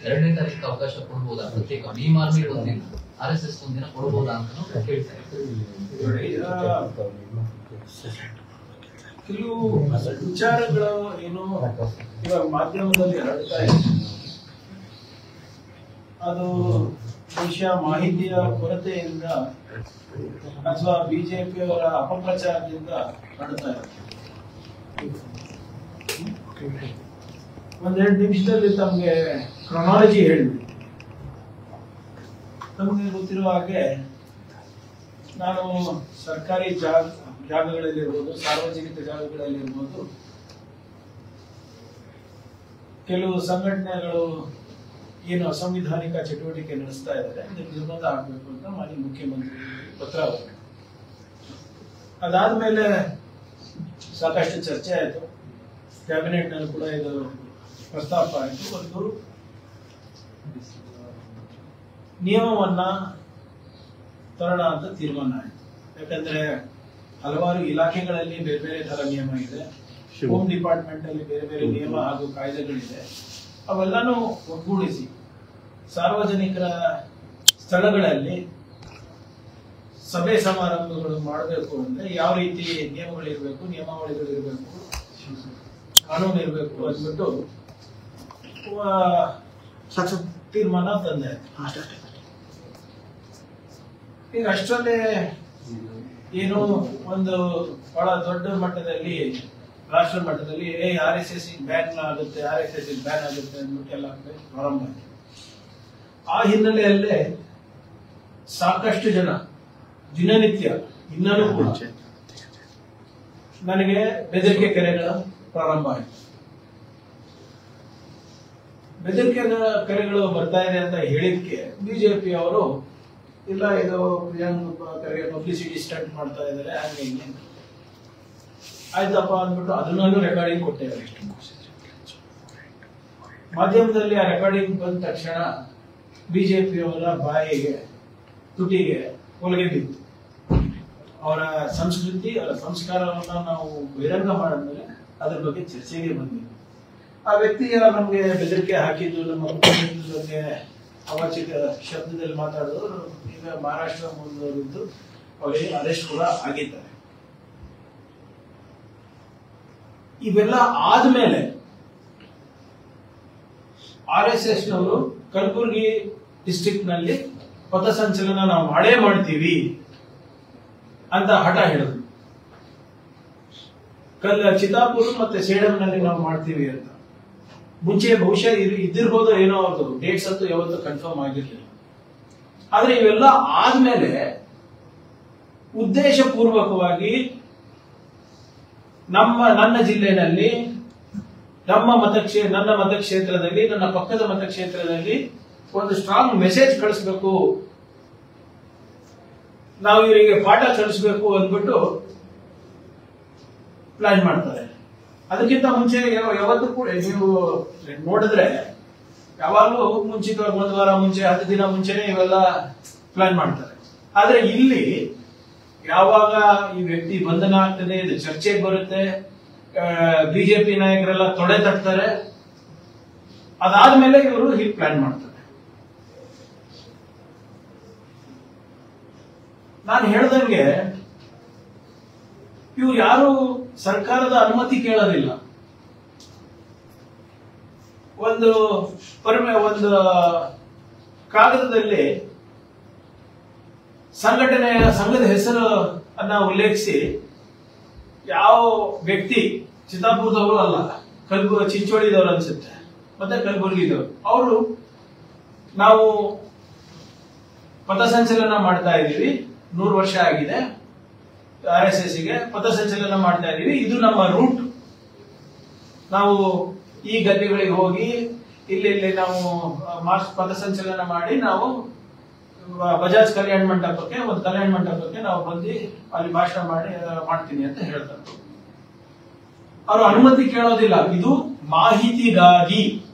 2ನೇ ತಾರೀಕು ಅವಕಾಶ ಕೊಡಬಹುದಾ? ಪ್ರತ್ಯೇಕ ಭೀಮ್ ಆರ್ಮಿ ಒಂದಿನ RSS ಒಂದಿನ ಕೊಡಬಹುದಾ ಅಂತ ಕೇಳ್ತಾ ಇದ್ದಾರೆ. ಕೆಲವು ವಿಚಾರಗಳು ಏನು ಇವಾಗ ಮಾಧ್ಯಮದಲ್ಲಿ ಹರಡ್ತಾ ಇದೆ, ಅದು ಬಹುಶಃ ಮಾಹಿತಿಯ ಕೊರತೆಯಿಂದ ಅಥವಾ ಬಿಜೆಪಿಯವರ ಅಪಪ್ರಚಾರದಿಂದ ಹರಡ್ತಾ ಇದೆ. ಒಂದೆರಡು ನಿಮಿಷದಲ್ಲಿ ತಮಗೆ ಕ್ರೊನಾಲಜಿ ಹೇಳಿದ್ವಿ. ನಮಗೆ ಗೊತ್ತಿರುವ ಹಾಗೆ ನಾನು ಸರ್ಕಾರಿ ಜಾಗಗಳಲ್ಲಿರ್ಬೋದು, ಸಾರ್ವಜನಿಕ ಜಾಗಗಳಲ್ಲಿರ್ಬೋದು, ಕೆಲವು ಸಂಘಟನೆಗಳು ಏನು ಅಸಂವಿಧಾನಿಕ ಚಟುವಟಿಕೆ ನಡೆಸ್ತಾ ಇದ್ದಾರೆ, ಇದಕ್ಕೆ ನಿರ್ಬಂಧ ಹಾಕಬೇಕು ಅಂತ ಮಾನ್ಯ ಮುಖ್ಯಮಂತ್ರಿ ಪತ್ರ ಬರೆದರು. ಅದಾದ್ಮೇಲೆ ಸಾಕಷ್ಟು ಚರ್ಚೆ ಆಯಿತು, ಕ್ಯಾಬಿನೆಟ್ ನಲ್ಲಿ ಕೂಡ ಇದು ಪ್ರಸ್ತಾಪ ಆಯಿತು. ಒಂದು ನಿಯಮವನ್ನ ತರೋಣ ಅಂತ ತೀರ್ಮಾನ ಆಯಿತು. ಯಾಕಂದ್ರೆ ಹಲವಾರು ಇಲಾಖೆಗಳಲ್ಲಿ ಬೇರೆ ಬೇರೆ ತರ ನಿಯಮ ಇದೆ, ಹೋಮ್ ಡಿಪಾರ್ಟ್ಮೆಂಟ್ ಅಲ್ಲಿ ಬೇರೆ ಬೇರೆ ನಿಯಮ ಹಾಗೂ ಕಾಯ್ದೆಗಳಿದೆ. ಅವೆಲ್ಲಾನು ಒಗ್ಗೂಡಿಸಿ ಸಾರ್ವಜನಿಕರ ಸ್ಥಳಗಳಲ್ಲಿ ಸಭೆ ಸಮಾರಂಭಗಳು ಮಾಡಬೇಕು ಅಂದ್ರೆ ಯಾವ ರೀತಿ ನಿಯಮಗಳಿರ್ಬೇಕು, ನಿಯಮಾವಳಿಗಳಿರ್ಬೇಕು, ಕಾನೂನು ಇರಬೇಕು ಅಂದ್ಬಿಟ್ಟು ತೀರ್ಮಾನ ತಂದೆ. ಈಗ ಅಷ್ಟರಲ್ಲೇ ಏನು ಒಂದು ಬಹಳ ದೊಡ್ಡ ಮಟ್ಟದಲ್ಲಿ, ರಾಷ್ಟ್ರ ಮಟ್ಟದಲ್ಲಿ RSS ಬ್ಯಾನ್ ಆಗುತ್ತೆ, RSS ಬ್ಯಾನ್ ಆಗುತ್ತೆ ಅಂದ್ಬಿಟ್ಟು ಎಲ್ಲ ಪ್ರಾರಂಭ ಆಯಿತು. ಆ ಹಿನ್ನೆಲೆಯಲ್ಲೇ ಸಾಕಷ್ಟು ಜನ ದಿನನಿತ್ಯ ಇನ್ನೂ ಕೂಡ ನನಗೆ ಬೆದರಿಕೆ ಕರೆಗಳ ಪ್ರಾರಂಭ ಆಯಿತು. ಬೆದರಿಕೆ ಕರೆಗಳು ಬರ್ತಾ ಇದೆ ಅಂತ ಹೇಳಿದ್ಕೆ ಬಿಜೆಪಿ ಅವರು ಇಲ್ಲ ಇದು ಪ್ರಿಯಾಂಕ್ ಖರ್ಗೆ ಪಬ್ಲಿಸಿಟಿ ಸ್ಟಂಟ್ ಮಾಡ್ತಾ ಇದ್ದಾರೆ, ಹಾಗೆ ಹಿಂಗೆ ಆಯ್ತಪ್ಪ ಅಂದ್ಬಿಟ್ಟು ಅದನ್ನೂ ರೆಕಾರ್ಡಿಂಗ್ ಕೊಟ್ಟೇವೆ. ಮಾಧ್ಯಮದಲ್ಲಿ ಆ ರೆಕಾರ್ಡಿಂಗ್ ಬಂದ ತಕ್ಷಣ ಬಿಜೆಪಿಯವರ ಬಾಯಿಗೆ ತುಟಿಗೆ ಹೊಲಿಗೆ ಬಿತ್ತು. ಅವರ ಸಂಸ್ಕೃತಿ, ಅವರ ಸಂಸ್ಕಾರವನ್ನ ನಾವು ಬಹಿರಂಗ ಮಾಡಿದ್ಮೇಲೆ ಅದ್ರ ಬಗ್ಗೆ ಚರ್ಚೆಗೆ ಬಂದಿದೆ. ಆ ವ್ಯಕ್ತಿ ನಮಗೆ ಬೆದರಿಕೆ ಹಾಕಿದ್ದು, ನಮ್ಮ ಮುಖ್ಯಮಂತ್ರಿ ಬಗ್ಗೆ ಅವಾಚಿಕ ಶಬ್ದದಲ್ಲಿ ಮಾತಾಡಿದ್ರು. ಈಗ ಮಹಾರಾಷ್ಟ್ರ ಮೂಲದವರಿದ್ದು ಅವರಿಗೆ ಅರೆಸ್ಟ್ ಕೂಡ ಆಗಿದ್ದಾರೆ. ಇವೆಲ್ಲ ಆದ್ಮೇಲೆ RSS ನವರು ಕಲಬುರಗಿ ಡಿಸ್ಟ್ರಿಕ್ಟ್ ನಲ್ಲಿ ಪಥಸಂಚಲನ ನಾವು ಮಾಡೇ ಮಾಡ್ತೀವಿ ಅಂತ ಹಠ ಹೇಳಿದ್ರು. ಚಿತಾಪುರ್ ಮತ್ತೆ ಸೇಡಂನಲ್ಲಿ ನಾವು ಮಾಡ್ತೀವಿ ಅಂತ. ಮುಂಚೆ ಬಹುಶಃ ಇದ್ದಿರ್ಬೋದು, ಏನೋ ಅವ್ರದ್ದು ಡೇಟ್ಸ್ ಅಂತೂ ಯಾವತ್ತೂ ಕನ್ಫರ್ಮ್ ಆಗಿರ್ಲಿಲ್ಲ. ಆದ್ರೆ ಇವೆಲ್ಲ ಆದ್ಮೇಲೆ ಉದ್ದೇಶ ಪೂರ್ವಕವಾಗಿ ನನ್ನ ಜಿಲ್ಲೆನಲ್ಲಿ, ನನ್ನ ಮತಕ್ಷೇತ್ರದಲ್ಲಿ, ನನ್ನ ಪಕ್ಕದ ಮತಕ್ಷೇತ್ರದಲ್ಲಿ ಒಂದು ಸ್ಟ್ರಾಂಗ್ ಮೆಸೇಜ್ ಕಳಿಸ್ಬೇಕು, ನಾವು ಇವರಿಗೆ ಪಾಠ ಕಲಿಸ್ಬೇಕು ಅಂದ್ಬಿಟ್ಟು ಪ್ಲಾನ್ ಮಾಡ್ತಾರೆ. ಅದಕ್ಕಿಂತ ಮುಂಚೆ ಯಾವತ್ತೂ ಕೂಡ ನೀವು ನೋಡಿದ್ರೆ ಯಾವಾಗಲೂ ಮುಂಚಿತವಾಗಿ 1 ವಾರ ಮುಂಚೆ, 10 ದಿನ ಮುಂಚೆನೆ ಇವೆಲ್ಲ ಪ್ಲಾನ್ ಮಾಡ್ತಾರೆ. ಆದ್ರೆ ಇಲ್ಲಿ ಯಾವಾಗ ಈ ವ್ಯಕ್ತಿ ಬಂಧನ ಆಗ್ತದೆ, ಇದು ಚರ್ಚೆಗೆ ಬರುತ್ತೆ, ಬಿಜೆಪಿ ನಾಯಕರೆಲ್ಲ ತೊಡೆ ತಟ್ತಾರೆ, ಅದಾದ್ಮೇಲೆ ಇವರು ಹೀಗೆ ಪ್ಲಾನ್ ಮಾಡ್ತಾರೆ. ನಾನು ಹೇಳ್ದಂಗೆ ಇವ್ರು ಯಾರು ಸರ್ಕಾರದ ಅನುಮತಿ ಕೇಳೋದಿಲ್ಲ. ಒಂದು ಕಾಗದದಲ್ಲಿ ಸಂಘದ ಹೆಸರು ಅನ್ನ ಉಲ್ಲೇಖಿಸಿ ಯಾವ ವ್ಯಕ್ತಿ ಚಿತ್ತಾಪುರದವರು ಅಲ್ಲ, ಚಿಂಚೋಳಿದವರು ಅನ್ಸುತ್ತೆ, ಮತ್ತೆ ಕಲಬುರಗಿದವರು, ಅವರು ನಾವು ಪಥಸಂಚಲನ ಮಾಡ್ತಾ ಇದ್ದೀವಿ, 100 ವರ್ಷ ಆಗಿದೆ RSS ಗೆ ಪಥಸಂಚಲನ ಮಾಡ್ತಾ ಇದೀವಿ, ಇದು ನಮ್ಮ ರೂಟ್, ನಾವು ಈ ಗದ್ದೆಗಳಿಗೆ ಹೋಗಿ ಇಲ್ಲಿ ನಾವು ಪಥಸಂಚಲನ ಮಾಡಿ ನಾವು ಬಜಾಜ್ ಕಲ್ಯಾಣ ಮಂಟಪಕ್ಕೆ ನಾವು ಬಂದು ಅಲ್ಲಿ ಭಾಷಣ ಮಾಡ್ತೀನಿ ಅಂತ ಹೇಳ್ತಾರೆ. ಅವರು ಅನುಮತಿ ಕೇಳೋದಿಲ್ಲ. ಇದು ಮಾಹಿತಿಗಾಗಿ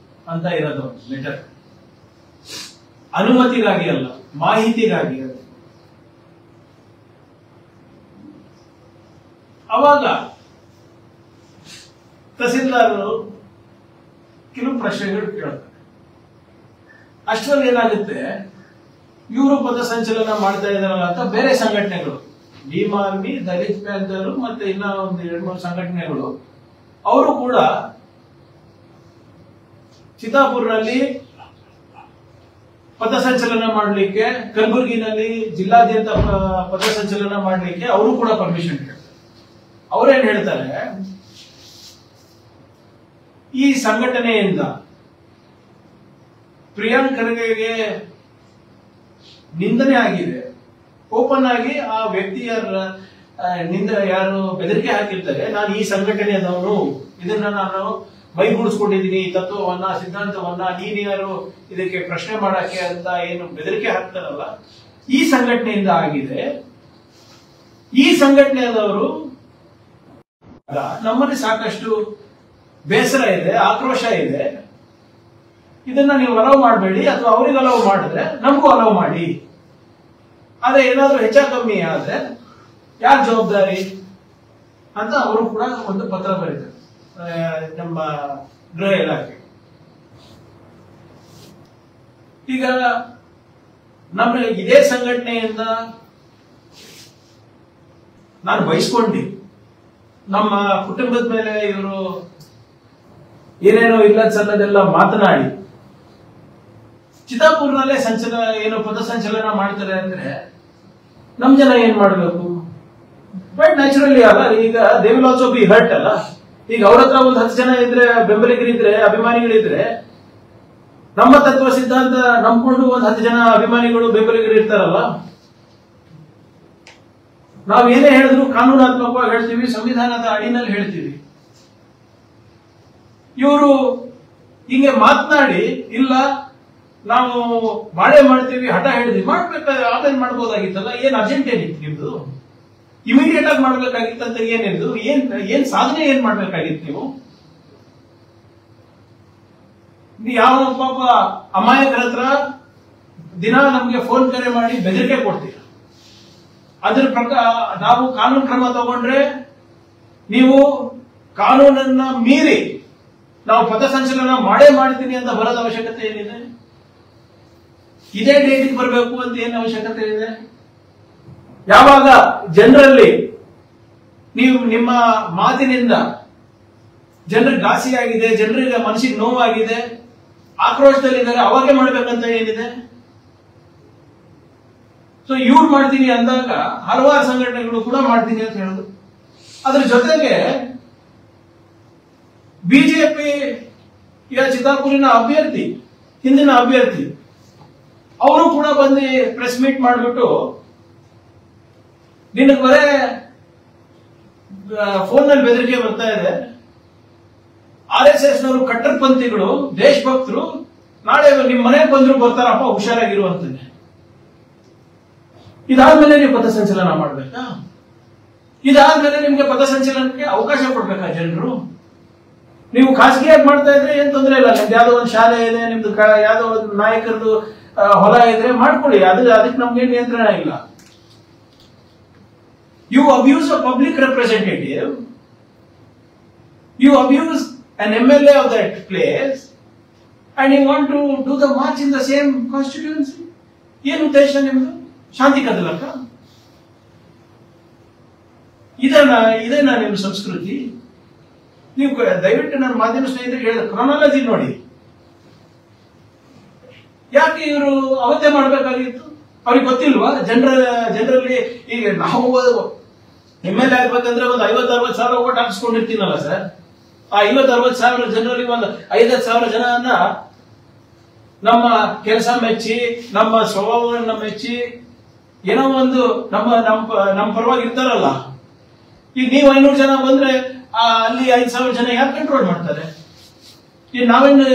ಅಂತ ಇರೋದು ಲೆಟರ್, ಅನುಮತಿಗಾಗಿ ಅಲ್ಲ, ಮಾಹಿತಿಗಾಗಿ. ಅವಾಗ ತಹಸೀಲ್ದಾರರು ಕೆಲವು ಪ್ರಶ್ನೆಗಳು ಕೇಳ್ತಾರೆ. ಅಷ್ಟರಲ್ಲಿ ಏನಾಗುತ್ತೆ, ಇವರು ಪಥಸಂಚಲನ ಮಾಡ್ತಾ ಇದಾರಲ್ಲ ಅಂತ ಬೇರೆ ಸಂಘಟನೆಗಳು, ಭೀಮ್ ಆರ್ಮಿ, ದಲಿತ್ ಪ್ಯಾಂಥರ್ ಮತ್ತೆ ಇನ್ನ ಒಂದು 2-3 ಸಂಘಟನೆಗಳು ಅವರು ಕೂಡ ಚಿತ್ತಾಪುರ್ನಲ್ಲಿ ಪಥಸಂಚಲನ ಮಾಡಲಿಕ್ಕೆ, ಕಲಬುರಗಿನಲ್ಲಿ ಜಿಲ್ಲಾದ್ಯಂತ ಪಥಸಂಚಲನ ಮಾಡಲಿಕ್ಕೆ ಅವರು ಕೂಡ ಪರ್ಮಿಷನ್ ಕೇಳ್ತಾರೆ. ಅವ್ರೇನ್ ಹೇಳ್ತಾರೆ, ಈ ಸಂಘಟನೆಯಿಂದ ಪ್ರಿಯಾಂಕ್ ಖರ್ಗೆಗೆ ನಿಂದನೆ ಆಗಿದೆ, ಓಪನ್ ಆಗಿ ಆ ವ್ಯಕ್ತಿಯ ಯಾರು ಬೆದರಿಕೆ ಹಾಕಿರ್ತಾರೆ, ನಾನು ಈ ಸಂಘಟನೆಯದವನು, ಇದನ್ನ ನಾನು ಮೈಗೂಡಿಸ್ಕೊಂಡಿದ್ದೀನಿ, ಈ ತತ್ವವನ್ನ, ಸಿದ್ಧಾಂತವನ್ನ, ನೀನ್ ಯಾರು ಇದಕ್ಕೆ ಪ್ರಶ್ನೆ ಮಾಡಕ್ಕೆ ಅಂತ ಏನು ಬೆದರಿಕೆ ಹಾಕ್ತಾರಲ್ಲ, ಈ ಸಂಘಟನೆಯಿಂದ ಆಗಿದೆ. ಈ ಸಂಘಟನೆಯದವರು ನಮ್ಮಲ್ಲಿ ಸಾಕಷ್ಟು ಬೇಸರ ಇದೆ, ಆಕ್ರೋಶ ಇದೆ, ಇದನ್ನ ನೀವು ಅಲವ್ ಮಾಡಬೇಡಿ, ಅಥವಾ ಅವ್ರಿಗೆ ಅಲವ್ ಮಾಡಿದ್ರೆ ನಮಗೂ ಅಲವ್ ಮಾಡಿ. ಆದ್ರೆ ಏನಾದ್ರೂ ಹೆಚ್ಚ ಕಮ್ಮಿ ಆದ್ರೆ ಯಾರು ಜವಾಬ್ದಾರಿ ಅಂತ ಅವರು ಕೂಡ ಒಂದು ಪತ್ರ ಬರೀತಾರೆ ನಮ್ಮ ಗೃಹ ಇಲಾಖೆ. ಈಗ ನಮ್ಮ ಇದೇ ಸಂಘಟನೆಯಿಂದ ನಾನು ಬಯಸ್ಕೊಂಡಿ, ನಮ್ಮ ಕುಟುಂಬದ ಮೇಲೆ ಇವರು ಏನೇನೋ ಇಲ್ಲದ ಸಲ್ಲದೆಲ್ಲ ಮಾತನಾಡಿ ಚಿತ್ತಾಪುರ್ನಲ್ಲೇ ಪಥಸಂಚಲನ ಮಾಡ್ತಾರೆ ಅಂದ್ರೆ ನಮ್ ಜನ ಏನ್ ಮಾಡ್ಬೇಕು? ಬಟ್ ನ್ಯಾಚುರಲಿ ಅಲ್ಲ, ಈಗ they will also be hurt ಅಲ್ಲ. ಈಗ ಅವ್ರ ಹತ್ರ ಒಂದು 10 ಜನ ಇದ್ರೆ, ಬೆಂಬಲಿಗರಿದ್ರೆ, ಅಭಿಮಾನಿಗಳಿದ್ರೆ, ನಮ್ಮ ತತ್ವ ಸಿದ್ಧಾಂತ ನಂಬ್ಕೊಂಡು ಒಂದು 10 ಜನ ಅಭಿಮಾನಿಗಳು ಬೆಂಬಲಿಗರು ಇರ್ತಾರಲ್ಲ, ನಾವ್ ಏನೇ ಹೇಳಿದ್ರು ಕಾನೂನಾತ್ಮಕವಾಗಿ ಹೇಳ್ತೀವಿ, ಸಂವಿಧಾನದ ಅಡಿನಲ್ಲಿ ಹೇಳ್ತೀವಿ. ಇವರು ಹಿಂಗೆ ಮಾತನಾಡಿ ಇಲ್ಲ ನಾವು ಮಾಡ್ತೀವಿ, ಹಠ ಹೇಳಿದ್ವಿ, ಮಾಡ್ಬೇಕಾದ್ರೆ ಆಮೇಲೆ ಮಾಡ್ಬೋದಾಗಿತ್ತಲ್ಲ, ಏನ್ ಅರ್ಜೆಂಟ್ ಏನಿತ್ತು ನಿಮ್ದು? ಇಮಿಡಿಯೇಟ್ ಆಗಿ ಮಾಡ್ಬೇಕಾಗಿತ್ತಂತ ಏನಿದ್ದು? ಏನ್ ಸಾಧನೆ ಏನ್ ಮಾಡ್ಬೇಕಾಗಿತ್ತು ನೀವು? ಯಾವ ಪಾಪ ಅಮಾಯಕರ ಹತ್ರ ದಿನ ನಮ್ಗೆ ಫೋನ್ ಕರೆ ಮಾಡಿ ಬೆದರಿಕೆ ಕೊಡ್ತೀರ. ಅದ್ರ ಪ್ರಕಾರ ನಾವು ಕಾನೂನು ಕ್ರಮ ತಗೊಂಡ್ರೆ ನೀವು ಕಾನೂನನ್ನ ಮೀರಿ ನಾವು ಪಥಸಂಚಲನ ಮಾಡ್ತೀನಿ ಅಂತ ಬರೋದ ಅವಶ್ಯಕತೆ ಏನಿದೆ? ಇದೇ ಡೇಟಿಗೆ ಬರಬೇಕು ಅಂತ ಏನು ಅವಶ್ಯಕತೆ ಇದೆ? ಯಾವಾಗ ಜನರಲ್ಲಿ ನೀವು ನಿಮ್ಮ ಮಾತಿನಿಂದ ಜನರಿಗೆ ಘಾಸಿ ಆಗಿದೆ, ಜನರಿಗೆ ಮನಸ್ಸಿಗೆ ನೋವಾಗಿದೆ, ಆಕ್ರೋಶದಲ್ಲಿದ್ದಾರೆ, ಅವಾಗೇ ಮಾಡ್ಬೇಕಂತ ಏನಿದೆ? ಸೊ ಇವ್ರು ಮಾಡ್ತೀನಿ ಅಂದಾಗ ಹಲವಾರು ಸಂಘಟನೆಗಳು ಕೂಡ ಮಾಡ್ತೀನಿ ಅಂತ ಹೇಳುದು. ಅದ್ರ ಜೊತೆಗೆ ಬಿಜೆಪಿ ಚಿತ್ತಾಪುರಿನ ಅಭ್ಯರ್ಥಿ, ಹಿಂದಿನ ಅಭ್ಯರ್ಥಿ, ಅವರು ಕೂಡ ಬಂದು ಪ್ರೆಸ್ ಮೀಟ್ ಮಾಡಿಬಿಟ್ಟು ನಿನಗೆ ಬರೇ ಫೋನ್ ನಲ್ಲಿ ಬೆದರಿಕೆ ಬರ್ತಾ ಇದೆ, RSS ನವರು ಕಟ್ಟರ್ಪಂಥಿಗಳು, ದೇಶಭಕ್ತರು, ನಾಳೆ ನಿಮ್ ಮನೆಗೆ ಬಂದ್ರು ಬರ್ತಾರಪ್ಪ, ಹುಷಾರಾಗಿರುವಂತಾನೆ. ಇದಾದ್ಮೇಲೆ ನೀವು ಪಥಸಂಚಲನ ಮಾಡ್ಬೇಕಾ? ಇದಾದ್ಮೇಲೆ ನಿಮ್ಗೆ ಪಥಸಂಚಲನಕ್ಕೆ ಅವಕಾಶ ಕೊಡ್ಬೇಕಾ ಜನರು? ನೀವು ಖಾಸಗಿಯಾಗಿ ಮಾಡ್ತಾ ಇದ್ರೆ ಏನ್ ತೊಂದರೆ ಇಲ್ಲ, ನಿಮ್ದು ಯಾವ್ದೋ ಒಂದು ಶಾಲೆ ಇದೆ, ನಿಮ್ದು ಯಾವ್ದೋ ಒಂದು ನಾಯಕರದು ಹೊಲ ಇದ್ರೆ ಮಾಡ್ಕೊಳ್ಳಿ, ಅದಕ್ಕೆ ನಮ್ಗೆ ನಿಯಂತ್ರಣ ಇಲ್ಲ. You abuse a public representative, you abuse an MLA of that place, and you want to do the march in the same constituency. ಏನು ಉದ್ದೇಶ ನಿಮ್ದು? ಶಾಂತಿ ಕದಲಕ್ಕ? ಇದೇನ ನಿಮ್ಮ ಸಂಸ್ಕೃತಿ? ನೀವು ದಯವಿಟ್ಟು ನನ್ನ ಮಾಧ್ಯಮ ಸ್ನೇಹಿತರಿಗೆ ಹೇಳಿದ ಕ್ರೊನಾಲಜಿ ನೋಡಿ. ಯಾಕೆ ಇವರು ಅವತ್ತೇ ಮಾಡಬೇಕಾಗಿತ್ತು? ಅವ್ರಿಗೆ ಗೊತ್ತಿಲ್ವಾ? ಜನರಲ್ಲಿ ಈಗ ನಾವು MLA ಆಗ್ಬೇಕಂದ್ರೆ ಒಂದು 50-60 ಸಾವಿರ ಓಟ್ ಹಾಕಿಸ್ಕೊಂಡಿರ್ತೀನಲ್ಲ ಸರ್, ಆ 50-60 ಸಾವಿರ ಜನರಲ್ಲಿ ಒಂದು 5-10 ಸಾವಿರ ಜನನ ನಮ್ಮ ಕೆಲಸ ಮೆಚ್ಚಿ, ನಮ್ಮ ಸ್ವಭಾವವನ್ನು ಮೆಚ್ಚಿ, ಏನೋ ಒಂದು ನಮ್ಮ ಪರವಾಗಿ ಇರ್ತಾರಲ್ಲ. ಈಗ ನೀವು 500 ಜನ ಬಂದ್ರೆ ಅಲ್ಲಿ 5,000 ಜನ ಯಾರು ಕಂಟ್ರೋಲ್ ಮಾಡ್ತಾರೆ? ಈಗ ನಾವೇನು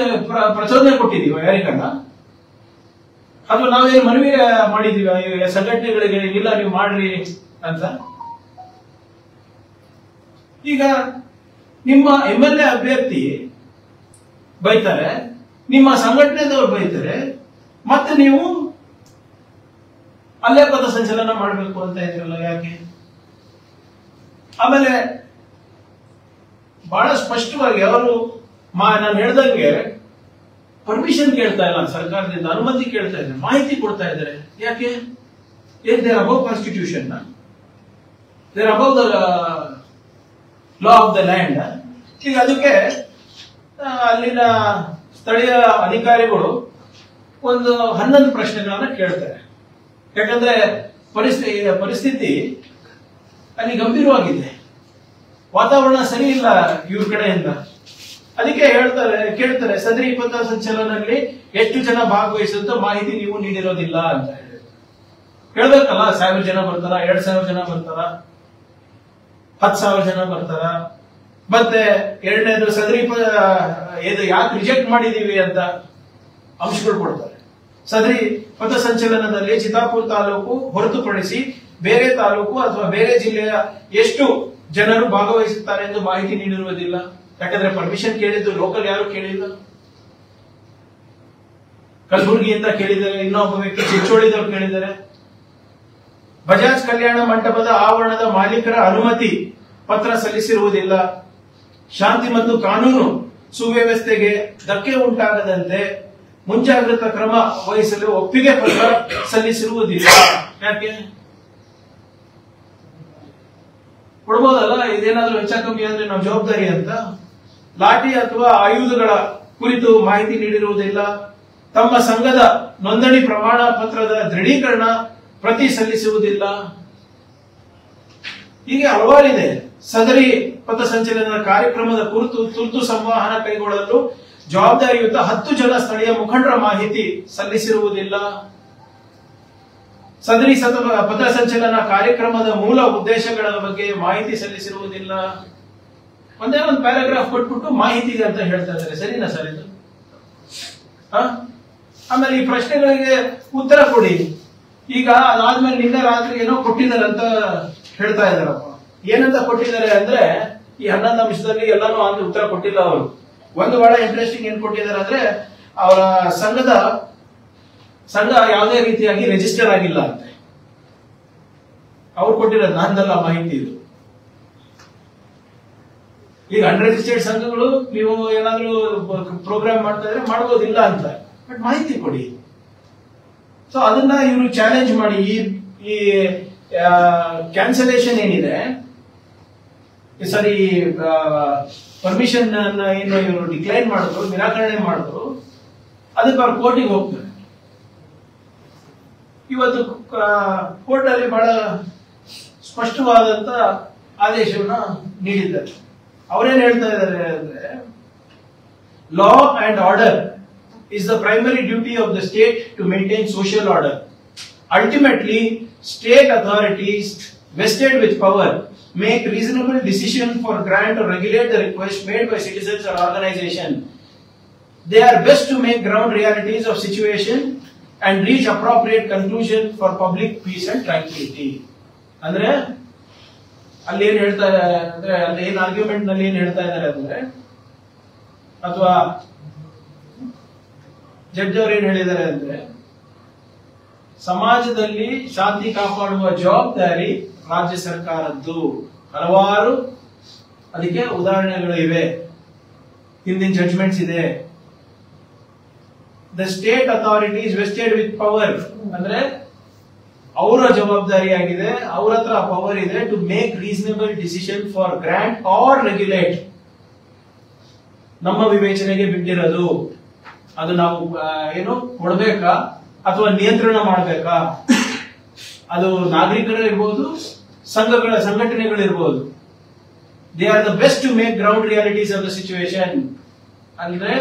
ಪ್ರಚೋದನೆ ಕೊಟ್ಟಿದೀವ ಯಾರಿಗನ್ನ? ಅಥವಾ ನಾವೇನು ಮನವಿ ಮಾಡಿದೀವ ಸಂಘಟನೆಗಳಿಗೆ, ಇಲ್ಲ ನೀವು ಮಾಡ್ರಿ ಅಂತ? ಈಗ ನಿಮ್ಮ MLA ಅಭ್ಯರ್ಥಿ ಬೈತಾರೆ, ನಿಮ್ಮ ಸಂಘಟನೆದವರು ಬೈತಾರೆ, ಮತ್ತೆ ನೀವು ಅಲ್ಲೇ ಪಥಸಂಚಲನ ಮಾಡಬೇಕು ಅಂತ ಇದ್ರಲ್ಲ, ಯಾಕೆ? ಆಮೇಲೆ ಬಹಳ ಸ್ಪಷ್ಟವಾಗಿ ಅವರು ನಾನು ಹೇಳ್ದಂಗೆ ಪರ್ಮಿಷನ್ ಕೇಳ್ತಾ ಇಲ್ಲ ಸರ್ಕಾರದಿಂದ, ಅನುಮತಿ ಕೇಳ್ತಾ ಇದ್ದಾರೆ, ಮಾಹಿತಿ ಕೊಡ್ತಾ ಇದ್ದಾರೆ. ಯಾಕೆ? There above constitution, there above the law of the land. ಈಗ ಅದಕ್ಕೆ ಅಲ್ಲಿನ ಸ್ಥಳೀಯ ಅಧಿಕಾರಿಗಳು ಒಂದು 11 ಪ್ರಶ್ನೆಗಳನ್ನ ಕೇಳ್ತಾರೆ. ಯಾಕಂದ್ರೆ ಪರಿಸ್ಥಿತಿ ಅಲ್ಲಿ ಗಂಭೀರವಾಗಿದೆ, ವಾತಾವರಣ ಸರಿ ಇಲ್ಲ ಇವ್ರ ಕಡೆಯಿಂದ. ಅದಕ್ಕೆ ಕೇಳ್ತಾರೆ ಸದರಿ ಪಥಸಂಚಲನದಲ್ಲಿ ಎಷ್ಟು ಜನ ಭಾಗವಹಿಸುತ್ತೋ ಮಾಹಿತಿ ನೀವು ನೀಡಿರೋದಿಲ್ಲ ಅಂತ ಹೇಳ್ಬೇಕಲ್ಲ. 1000 ಜನ ಬರ್ತಾರ, 2000 ಜನ ಬರ್ತಾರ, 10,000 ಜನ ಬರ್ತಾರ. ಮತ್ತೆ ಎರಡನೇದು ಸದರಿ ಯಾಕೆ ರಿಜೆಕ್ಟ್ ಮಾಡಿದೀವಿ ಅಂತ ಅಂಶಗಳು ಕೊಡ್ತಾರೆ. ಸದರಿ ಪಥಸಂಚಲನದಲ್ಲಿ ಚಿತ್ತಾಪುರ ತಾಲೂಕು ಹೊರತುಪಡಿಸಿ ಬೇರೆ ತಾಲೂಕು ಅಥವಾ ಬೇರೆ ಜಿಲ್ಲೆಯ ಎಷ್ಟು ಜನರು ಭಾಗವಹಿಸುತ್ತಾರೆ ಎಂದು ಮಾಹಿತಿ ನೀಡಿರುವುದಿಲ್ಲ. ಯಾಕಂದ್ರೆ ಪರ್ಮಿಷನ್ ಕೇಳಿದ್ದು ಲೋಕಲ್ ಯಾರು ಕೇಳಿಲ್ಲ. ಕಲಬುರಗಿಯಿಂದ ಕೇಳಿದ್ದಾರೆ, ಇನ್ನೊಬ್ಬ ವ್ಯಕ್ತಿ ಚಿಂಚೋಳಿದವರು ಕೇಳಿದ್ದಾರೆ. ಬಜಾಜ್ ಕಲ್ಯಾಣ ಮಂಟಪದ ಆವರಣದ ಮಾಲೀಕರ ಅನುಮತಿ ಪತ್ರ ಸಲ್ಲಿಸಿರುವುದಿಲ್ಲ. ಶಾಂತಿ ಮತ್ತು ಕಾನೂನು ಸುವ್ಯವಸ್ಥೆಗೆ ಧಕ್ಕೆ ಉಂಟಾಗದಂತೆ ಮುಂಜಾಗ್ರತಾ ಕ್ರಮ ವಹಿಸಲು ಒಪ್ಪಿಗೆ ಪತ್ರ ಸಲ್ಲಿಸಿರುವುದಿಲ್ಲ. ಯಾಕೆ? ಕೊಡ್ಬೋದಲ್ಲ, ಇದೇನಾದ್ರೂ ಹೆಚ್ಚ ಕಮ್ಮಿ ಅಂದ್ರೆ ನಮ್ಮ ಜವಾಬ್ದಾರಿ ಅಂತ. ಲಾಠಿ ಅಥವಾ ಆಯುಧಗಳ ಕುರಿತು ಮಾಹಿತಿ ನೀಡಿರುವುದಿಲ್ಲ. ತಮ್ಮ ಸಂಘದ ನೋಂದಣಿ ಪ್ರಮಾಣ ಪತ್ರದ ದೃಢೀಕರಣ ಪ್ರತಿ ಸಲ್ಲಿಸುವುದಿಲ್ಲ. ಹೀಗೆ ಹಲವಾರಿದೆ. ಸದರಿ ಪಥಸಂಚಲನ ಕಾರ್ಯಕ್ರಮದ ಕುರಿತು ತುರ್ತು ಸಂವಹನ ಕೈಗೊಳ್ಳಲು ಜವಾಬ್ದಾರಿಯುತ 10 ಜನ ಸ್ಥಳೀಯ ಮುಖಂಡರ ಮಾಹಿತಿ ಸಲ್ಲಿಸಿರುವುದಿಲ್ಲ. ಸದರಿ ಪಥಸಂಚಲನ ಕಾರ್ಯಕ್ರಮದ ಮೂಲ ಉದ್ದೇಶಗಳ ಬಗ್ಗೆ ಮಾಹಿತಿ ಸಲ್ಲಿಸಿರುವುದಿಲ್ಲ. ಒಂದೇ ಒಂದು ಪ್ಯಾರಾಗ್ರಾಫ್ ಕೊಟ್ಬಿಟ್ಟು ಮಾಹಿತಿ ಇದೆ ಅಂತ ಹೇಳ್ತಾ ಇದ್ದಾರೆ. ಸರಿನಾ ಸರ್ ಇದು? ಆಮೇಲೆ ಈ ಪ್ರಶ್ನೆಗಳಿಗೆ ಉತ್ತರ ಕೊಡಿ. ಈಗ ಅದಾದ್ಮೇಲೆ ನಿನ್ನೆ ರಾತ್ರಿ ಏನೋ ಕೊಟ್ಟಿದ್ದಾರೆ ಅಂತ ಹೇಳ್ತಾ ಇದಾರಪ್ಪ. ಏನಂತ ಕೊಟ್ಟಿದ್ದಾರೆ ಅಂದ್ರೆ ಈ 11 ಅಂಶದಲ್ಲಿ ಎಲ್ಲಾನು ಅಂತ ಉತ್ತರ ಕೊಟ್ಟಿಲ್ಲ ಅವರು. ಒಂದು ಬಹಳ ಇಂಟ್ರೆಸ್ಟಿಂಗ್ ಏನ್ ಕೊಟ್ಟಿದ್ದಾರೆ ಅಂದ್ರೆ ಅವರ ಸಂಘ ಯಾವುದೇ ರೀತಿಯಾಗಿ ರಿಜಿಸ್ಟರ್ ಆಗಿಲ್ಲ ಅಂತೆ. ಅವ್ರು ಕೊಟ್ಟಿರೋದು, ನಂದಲ್ಲ ಮಾಹಿತಿ ಇದು. ಈಗ ಅನ್ರಿಜಿಸ್ಟರ್ಡ್ ಸಂಘಗಳು ನೀವು ಏನಾದ್ರೂ ಪ್ರೋಗ್ರಾಮ್ ಮಾಡ್ತಾ ಇದ್ರೆ ಮಾಡ್ಬೋದಿಲ್ಲ ಅಂತ, ಬಟ್ ಮಾಹಿತಿ ಕೊಡಿ. ಸೊ ಅದನ್ನ ಇವರು ಚಾಲೆಂಜ್ ಮಾಡಿ ಈ ಕ್ಯಾನ್ಸಲೇಷನ್ ಏನಿದೆ, ಸಾರಿ ಪರ್ಮಿಷನ್ ಏನು ಇವರು ಡಿಕ್ಲೈನ್ ಮಾಡಿದ್ರು, ನಿರಾಕರಣೆ ಮಾಡಿದ್ರು, ಅದಕ್ಕೆ ಅವ್ರು ಕೋರ್ಟಿಗೆ ಹೋಗ್ತಾರೆ. ಇವತ್ತು ಕೋರ್ಟ್ ಅಲ್ಲಿ ಬಹಳ ಸ್ಪಷ್ಟವಾದಂತ ಆದೇಶವನ್ನ ನೀಡಿದ್ದಾರೆ. ಅವರೇನ್ ಹೇಳ್ತಾ ಇದ್ದಾರೆ ಅಂದ್ರೆ, ಲಾ and order is the primary duty of the state to maintain social order. Ultimately, state authorities vested with power make reasonable decision for grant or regulate the request made by citizens or organization. They are best to make ground realities of situation and reach appropriate conclusion for public peace and tranquility. ಅಂದ್ರೆ ಅಲ್ಲಿ ಏನ್ ಹೇಳ್ತಾ ಅಂದ್ರೆ ಅಲ್ಲಿ ಏನ್ argument ನಲ್ಲಿ ಏನ್ ಹೇಳ್ತಾ ಇದ್ದಾರೆ ಅಂದ್ರೆ, ಅಥವಾ ಜಡ್ಜ್ ಅವರು ಏನ್ ಹೇಳಿದ್ದಾರೆ ಅಂದ್ರೆ, ಸಮಾಜದಲ್ಲಿ ಶಾಂತಿ ಕಾಪಾಡುವ ಜವಾಬ್ದಾರಿ ರಾಜ್ಯ ಸರ್ಕಾರದ್ದು. ಹಲವಾರು ಅದಕ್ಕೆ ಉದಾಹರಣೆಗಳು ಇವೆ, ಹಿಂದಿನ ಜಡ್ಜ್ಮೆಂಟ್ಸ್ ಇದೆ. The state authorities vested with power ಅಂದ್ರೆ ಅವರ ಜವಾಬ್ದಾರಿ ಆಗಿದೆ, ಅವ್ರ ಹತ್ರ ಪವರ್ ಇದೆ to make reasonable decision for grant or regulate. ನಮ್ಮ ವಿವೇಚನೆಗೆ ಬಿಟ್ಟಿರೋದು, ಅದು ನಾವು ಏನು ಕೊಡ್ಬೇಕಾ ಅಥವಾ ನಿಯಂತ್ರಣ ಮಾಡಬೇಕಾ, ಅದು ನಾಗರಿಕರಿರ್ಬೋದು, ಸಂಘಟನೆಗಳಿರ್ಬೋದು. They are the best to make ground realities of the situation. ಅಂದ್ರೆ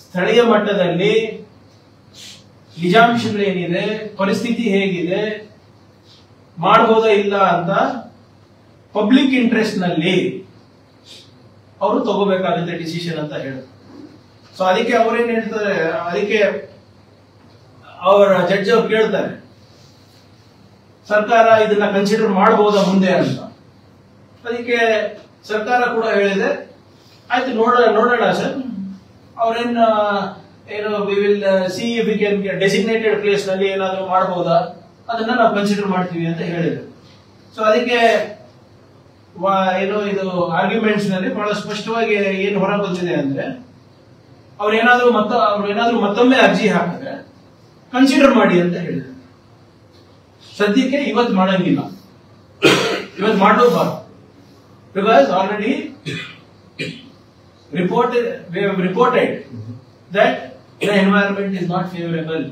ಸ್ಥಳೀಯ ಮಟ್ಟದಲ್ಲಿ ನಿಜಾಂಶಗಳೇನಿದೆ, ಪರಿಸ್ಥಿತಿ ಹೇಗಿದೆ, ಮಾಡಬಹುದಾ ಇಲ್ಲ ಅಂತ ಪಬ್ಲಿಕ್ ಇಂಟ್ರೆಸ್ಟ್ ನಲ್ಲಿ ಅವರು ತಗೋಬೇಕಾಗುತ್ತೆ ಡಿಸಿಷನ್ ಅಂತ ಹೇಳುದು. ಸೊ ಅದಕ್ಕೆ ಅವ್ರೇನ್ ಹೇಳ್ತಾರೆ, ಅದಕ್ಕೆ ಅವರ ಜಡ್ಜ್ ಅವ್ರು ಕೇಳ್ತಾರೆ, ಸರ್ಕಾರ ಇದನ್ನ ಕನ್ಸಿಡರ್ ಮಾಡಬಹುದಾ ಮುಂದೆ ಅಂತ. ಅದಕ್ಕೆ ಸರ್ಕಾರ ಕೂಡ ಹೇಳಿದೆ, ಆಯ್ತು ನೋಡೋಣ ಸರ್, ಅವ್ರೇನ್ ಏನು we will see if we can designated place ನಲ್ಲಿ ಏನಾದ್ರು ಮಾಡಬಹುದಾ, ಅದನ್ನ ನಾವು ಕನ್ಸಿಡರ್ ಮಾಡ್ತೀವಿ ಅಂತ ಹೇಳಿದ್ರು. ಸೊ ಅದಕ್ಕೆ ಏನು ಇದು ಆರ್ಗ್ಯುಮೆಂಟ್ಸ್ ನಲ್ಲಿ ಬಹಳ ಸ್ಪಷ್ಟವಾಗಿ ಏನು ಹೊರ ಬಂದಿದೆ ಅಂದ್ರೆ, ಅವ್ರೇನಾದ್ರೂ ಮತ್ತೊಮ್ಮೆ ಅರ್ಜಿ ಹಾಕಿದ್ರೆ ಕನ್ಸಿಡರ್ ಮಾಡಿ ಅಂತ ಹೇಳಿದ್ರು. ಸದ್ಯಕ್ಕೆ ಇವತ್ತು ಮಾಡಂಗಿಲ್ಲ, ಇವತ್ತು ಮಾಡಬಾರ್ದು. Because already reported that the environment is not favorable.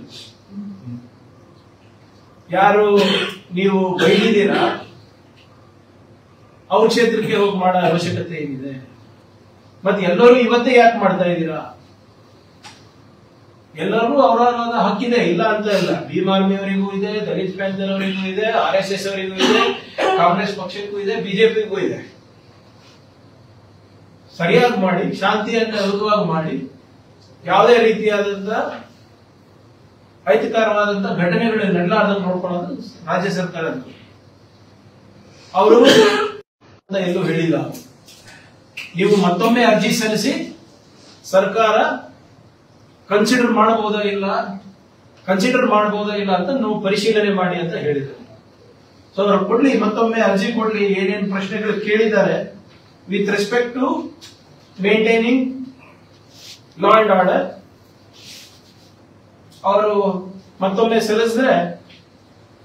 ಯಾರು ನೀವು ಬೈದಿದ್ದೀರಾ ಅವ್ರ ಕ್ಷೇತ್ರಕ್ಕೆ ಹೋಗಿ ಮಾಡೋ ಅವಶ್ಯಕತೆ ಏನಿದೆ? ಮತ್ತೆ ಎಲ್ಲರೂ ಇವತ್ತೇ ಯಾಕೆ ಮಾಡ್ತಾ ಇದ್ದೀರಾ? ಎಲ್ಲರೂ ಅವರವರ ಹಕ್ಕಿದೆ, ಇಲ್ಲ ಅಂತ ಇಲ್ಲ. ಭೀಮ್ ಆರ್ಮಿ ಅವರಿಗೂ ಇದೆ, ದಲಿತ್ ಪ್ಯಾಂಥರ್ ಅವರಿಗೂ ಇದೆ, RSS ಅವರಿಗೂ ಇದೆ, ಕಾಂಗ್ರೆಸ್ ಪಕ್ಷಕ್ಕೂ ಇದೆ, ಬಿಜೆಪಿಗೂ ಇದೆ. ಸರಿಯಾಗಿ ಮಾಡಿ, ಶಾಂತಿಯನ್ನು ಅದ್ಭುತವಾಗಿ ಮಾಡಿ, ಯಾವುದೇ ರೀತಿಯಾದಂತ ಅಹಿತಕರವಾದಂತ ಘಟನೆಗಳು ನಡೆಲಾರ್ದಂಗೆ ನೋಡ್ಕೊಳ್ಳೋದು ರಾಜ್ಯ ಸರ್ಕಾರದ. ಅವರು ಎಲ್ಲೂ ಹೇಳಿಲ್ಲ. ನೀವು ಮತ್ತೊಮ್ಮೆ ಅರ್ಜಿ ಸಲ್ಲಿಸಿ ಸರ್ಕಾರ ಕನ್ಸಿಡರ್ ಮಾಡಬಹುದಾ ಇಲ್ಲ ಅಂತ ನಾವು ಪರಿಶೀಲನೆ ಮಾಡಿ ಅಂತ ಹೇಳಿದರು. ಸೊ ಅವ್ರು ಕೊಡ್ಲಿ, ಮತ್ತೊಮ್ಮೆ ಅರ್ಜಿ ಕೊಡ್ಲಿ, ಏನೇನು ಪ್ರಶ್ನೆಗಳು ಕೇಳಿದ್ದಾರೆ with respect to maintaining law and order. ಅವರು ಮತ್ತೊಮ್ಮೆ ಸಲ್ಲಿಸಿದ್ರೆ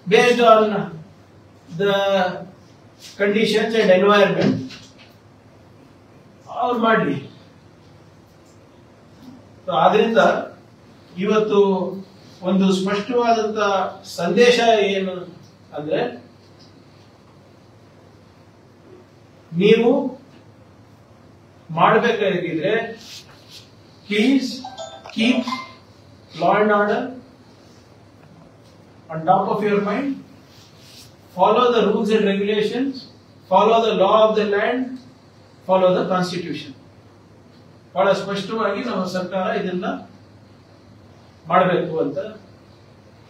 based on the conditions and environment ಅವ್ರು ಮಾಡಲಿ. ಆದ್ರಿಂದ ಇವತ್ತು ಒಂದು ಸ್ಪಷ್ಟವಾದಂತ ಸಂದೇಶ ಏನು ಅಂದ್ರೆ, ನೀವು ಮಾಡಬೇಕಾಗಿದ್ರೆ please keep law and order on top of your mind, follow the rules and regulations, follow the law of the land, follow the constitution. ಬಹಳ ಸ್ಪಷ್ಟವಾಗಿ ನಮ್ಮ ಸರ್ಕಾರ ಇದನ್ನ ಮಾಡಬೇಕು ಅಂತ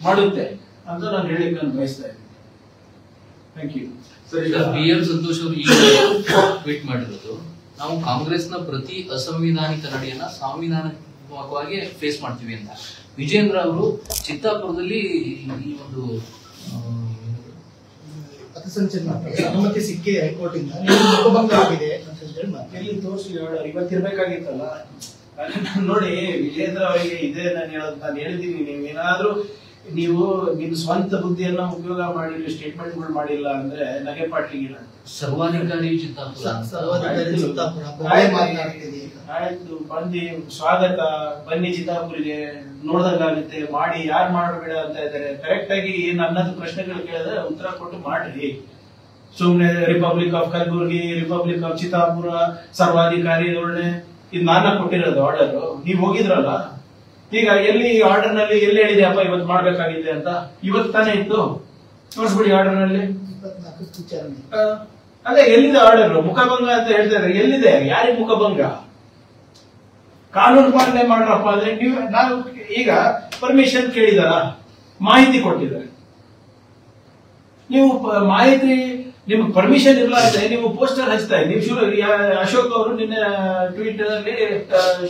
ಮಾಡುತ್ತೆ ಅಂತ ನಾನು ಹೇಳಿಕ್ಕೆ ನಾನು ಬಯಸ್ತಾ ಇದ್ದೀನಿ. Thank you. PM ಸಂತೋಷ್ ಅವರು ಈಗ ಟ್ವೀಟ್ ಮಾಡಿರೋದು, ನಾವು ಕಾಂಗ್ರೆಸ್ನ ಪ್ರತಿ ಅಸಂವಿಧಾನಿಕ ನಡೆಯನ್ನ ಸಂವಿಧಾನಾತ್ಮಕವಾಗಿ ಫೇಸ್ ಮಾಡ್ತೀವಿ ಅಂತ. ವಿಜೇಂದ್ರ ಅವರು ಚಿತ್ತಾಪುರದಲ್ಲಿ ಈ ಒಂದು ಪಥಸಂಚಲನ ಅನುಮತಿ ಸಿಕ್ಕಿದೆ ಹೈಕೋರ್ಟ್ ಇಂದ, ಮುಖಭಂಗ ಆಗಿದೆ ಅಂತ ಹೇಳಿ ಎಲ್ಲಿ ತೋರಿಸಿ ಇವತ್ತಿರ್ಬೇಕಾಗಿತ್ತಲ್ಲ. ನೋಡಿ, ವಿಜೇಂದ್ರ ಅವರಿಗೆ ಇದೇ ನಾನು ಹೇಳಿದ್ದೀನಿ, ನೀವೇನಾದ್ರೂ ನೀವು ನಿಮ್ ಸ್ವಂತ ಬುದ್ಧಿಯನ್ನ ಉಪಯೋಗ ಮಾಡಿ ಸ್ಟೇಟ್ಮೆಂಟ್ಗಳು ಮಾಡಿಲ್ಲ ಅಂದ್ರೆ ನಗೆ ಪಾಟ್ಲಿಗಿಲ್ಲ. ಸರ್ವಾಧಿಕಾರಿ ಆಯ್ತು, ಬಂದಿ ಸ್ವಾಗತ, ಬನ್ನಿ ಚಿತ್ತಾಪುರಿಗೆ, ನೋಡ್ದಂಗಾಗುತ್ತೆ, ಮಾಡಿ. ಯಾರು ಮಾಡಬೇಡ ಅಂತ ಇದ್ದಾರೆ? ಕರೆಕ್ಟ್ ಆಗಿ ಏನ್ ಅನ್ನೋದು ಪ್ರಶ್ನೆಗಳು ಕೇಳಿದ್ರೆ ಉತ್ತರ ಕೊಟ್ಟು ಮಾಡ್ರಿ. ಸುಮ್ನೆ republic of Kalaburagi, republic of Chittapur, ಸರ್ವಾಧಿಕಾರಿ ಧೋರಣೆ, ಇದು ನಾನ ಕೊಟ್ಟಿರೋದು ಆರ್ಡರ್. ನೀವ್ ಹೋಗಿದ್ರಲ್ಲ, ಈಗ ಎಲ್ಲಿ ಆರ್ಡರ್ ನಲ್ಲಿ ಎಲ್ಲಿ ಹೇಳಿದೆಯಪ್ಪ ಇವತ್ತು ಮಾಡ್ಬೇಕಾಗಿದೆ ಅಂತ? ಇವತ್ತು ತಾನೇ ಇತ್ತು, ತೋರಿಸ್ಬಿಡಿ ಆರ್ಡರ್ ನಲ್ಲಿ. ಅದೇ ಎಲ್ಲಿದೆ ಆರ್ಡರ್? ಮುಖಭಂಗ ಅಂತ ಹೇಳ್ತಾ ಇದ್ದಾರೆ, ಎಲ್ಲಿದೆ? ಯಾರಿಗೆ ಮುಖಭಂಗ? ಕಾನೂನು ಪಾಲನೆ ಮಾಡ್ರಪ್ಪ ಅಂದ್ರೆ ನೀವು. ನಾವು ಈಗ ಪರ್ಮಿಷನ್ ಕೇಳಿದಾರ, ಮಾಹಿತಿ ಕೊಟ್ಟಿದ್ದಾರೆ. ನೀವು ಮಾಹಿತಿ, ನಿಮ್ಗೆ ಪರ್ಮಿಷನ್ ಇಲ್ಲ ಅಂದ್ರೆ ನೀವು ಪೋಸ್ಟರ್ ಹಚ್ತಾ ಇದ್ದೀವಿ. ನೀವು ಅಶೋಕ್ ಅವರು ನಿನ್ನೆ ಟ್ವಿಟರ್ ಅಲ್ಲಿ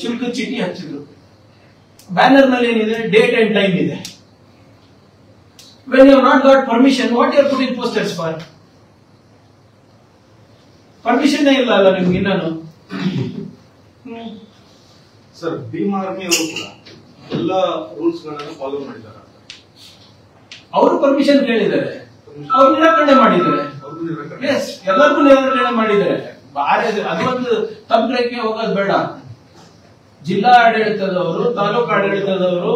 ಶುಲ್ಕ ಚೀಟಿ ಹಚ್ಚಿದ್ರು. ಬ್ಯಾನರ್ ನಲ್ಲಿ ಏನಿದೆ? ಡೇಟ್ ಅಂಡ್ ಟೈಮ್ ಇದೆ. When you not got permission, what you are putting posters for? Permission ಇಲ್ಲ ಅಲ್ಲ ನಿಮ್ಗೆ ಇನ್ನೂ. ಸರ್, ಭೀಮ್ ಆರ್ಮಿ ಅವರು ಕೂಡ ಎಲ್ಲ ರೂಲ್ಸ್ ಗಳನ್ನ ಫಾಲೋ ಮಾಡಿದ್ದಾರೆ. ಅವರು ಪರ್ಮಿಷನ್ ಕೇಳಿದ್ದಾರೆ, ಅವ್ರು ನಿರಾಕರಣೆ ಮಾಡಿದ್ದಾರೆ. ಎಲ್ಲರಿಗೂ ನಿರಾಕರಣೆ ಮಾಡಿದ್ದಾರೆ. ಅದೊಂದು ತಪ್ಪಕ್ಕೆ ಹೋಗೋದು ಬೇಡ. ಜಿಲ್ಲಾ ಆಡಳಿತದವರು, ತಾಲೂಕು ಆಡಳಿತದವರು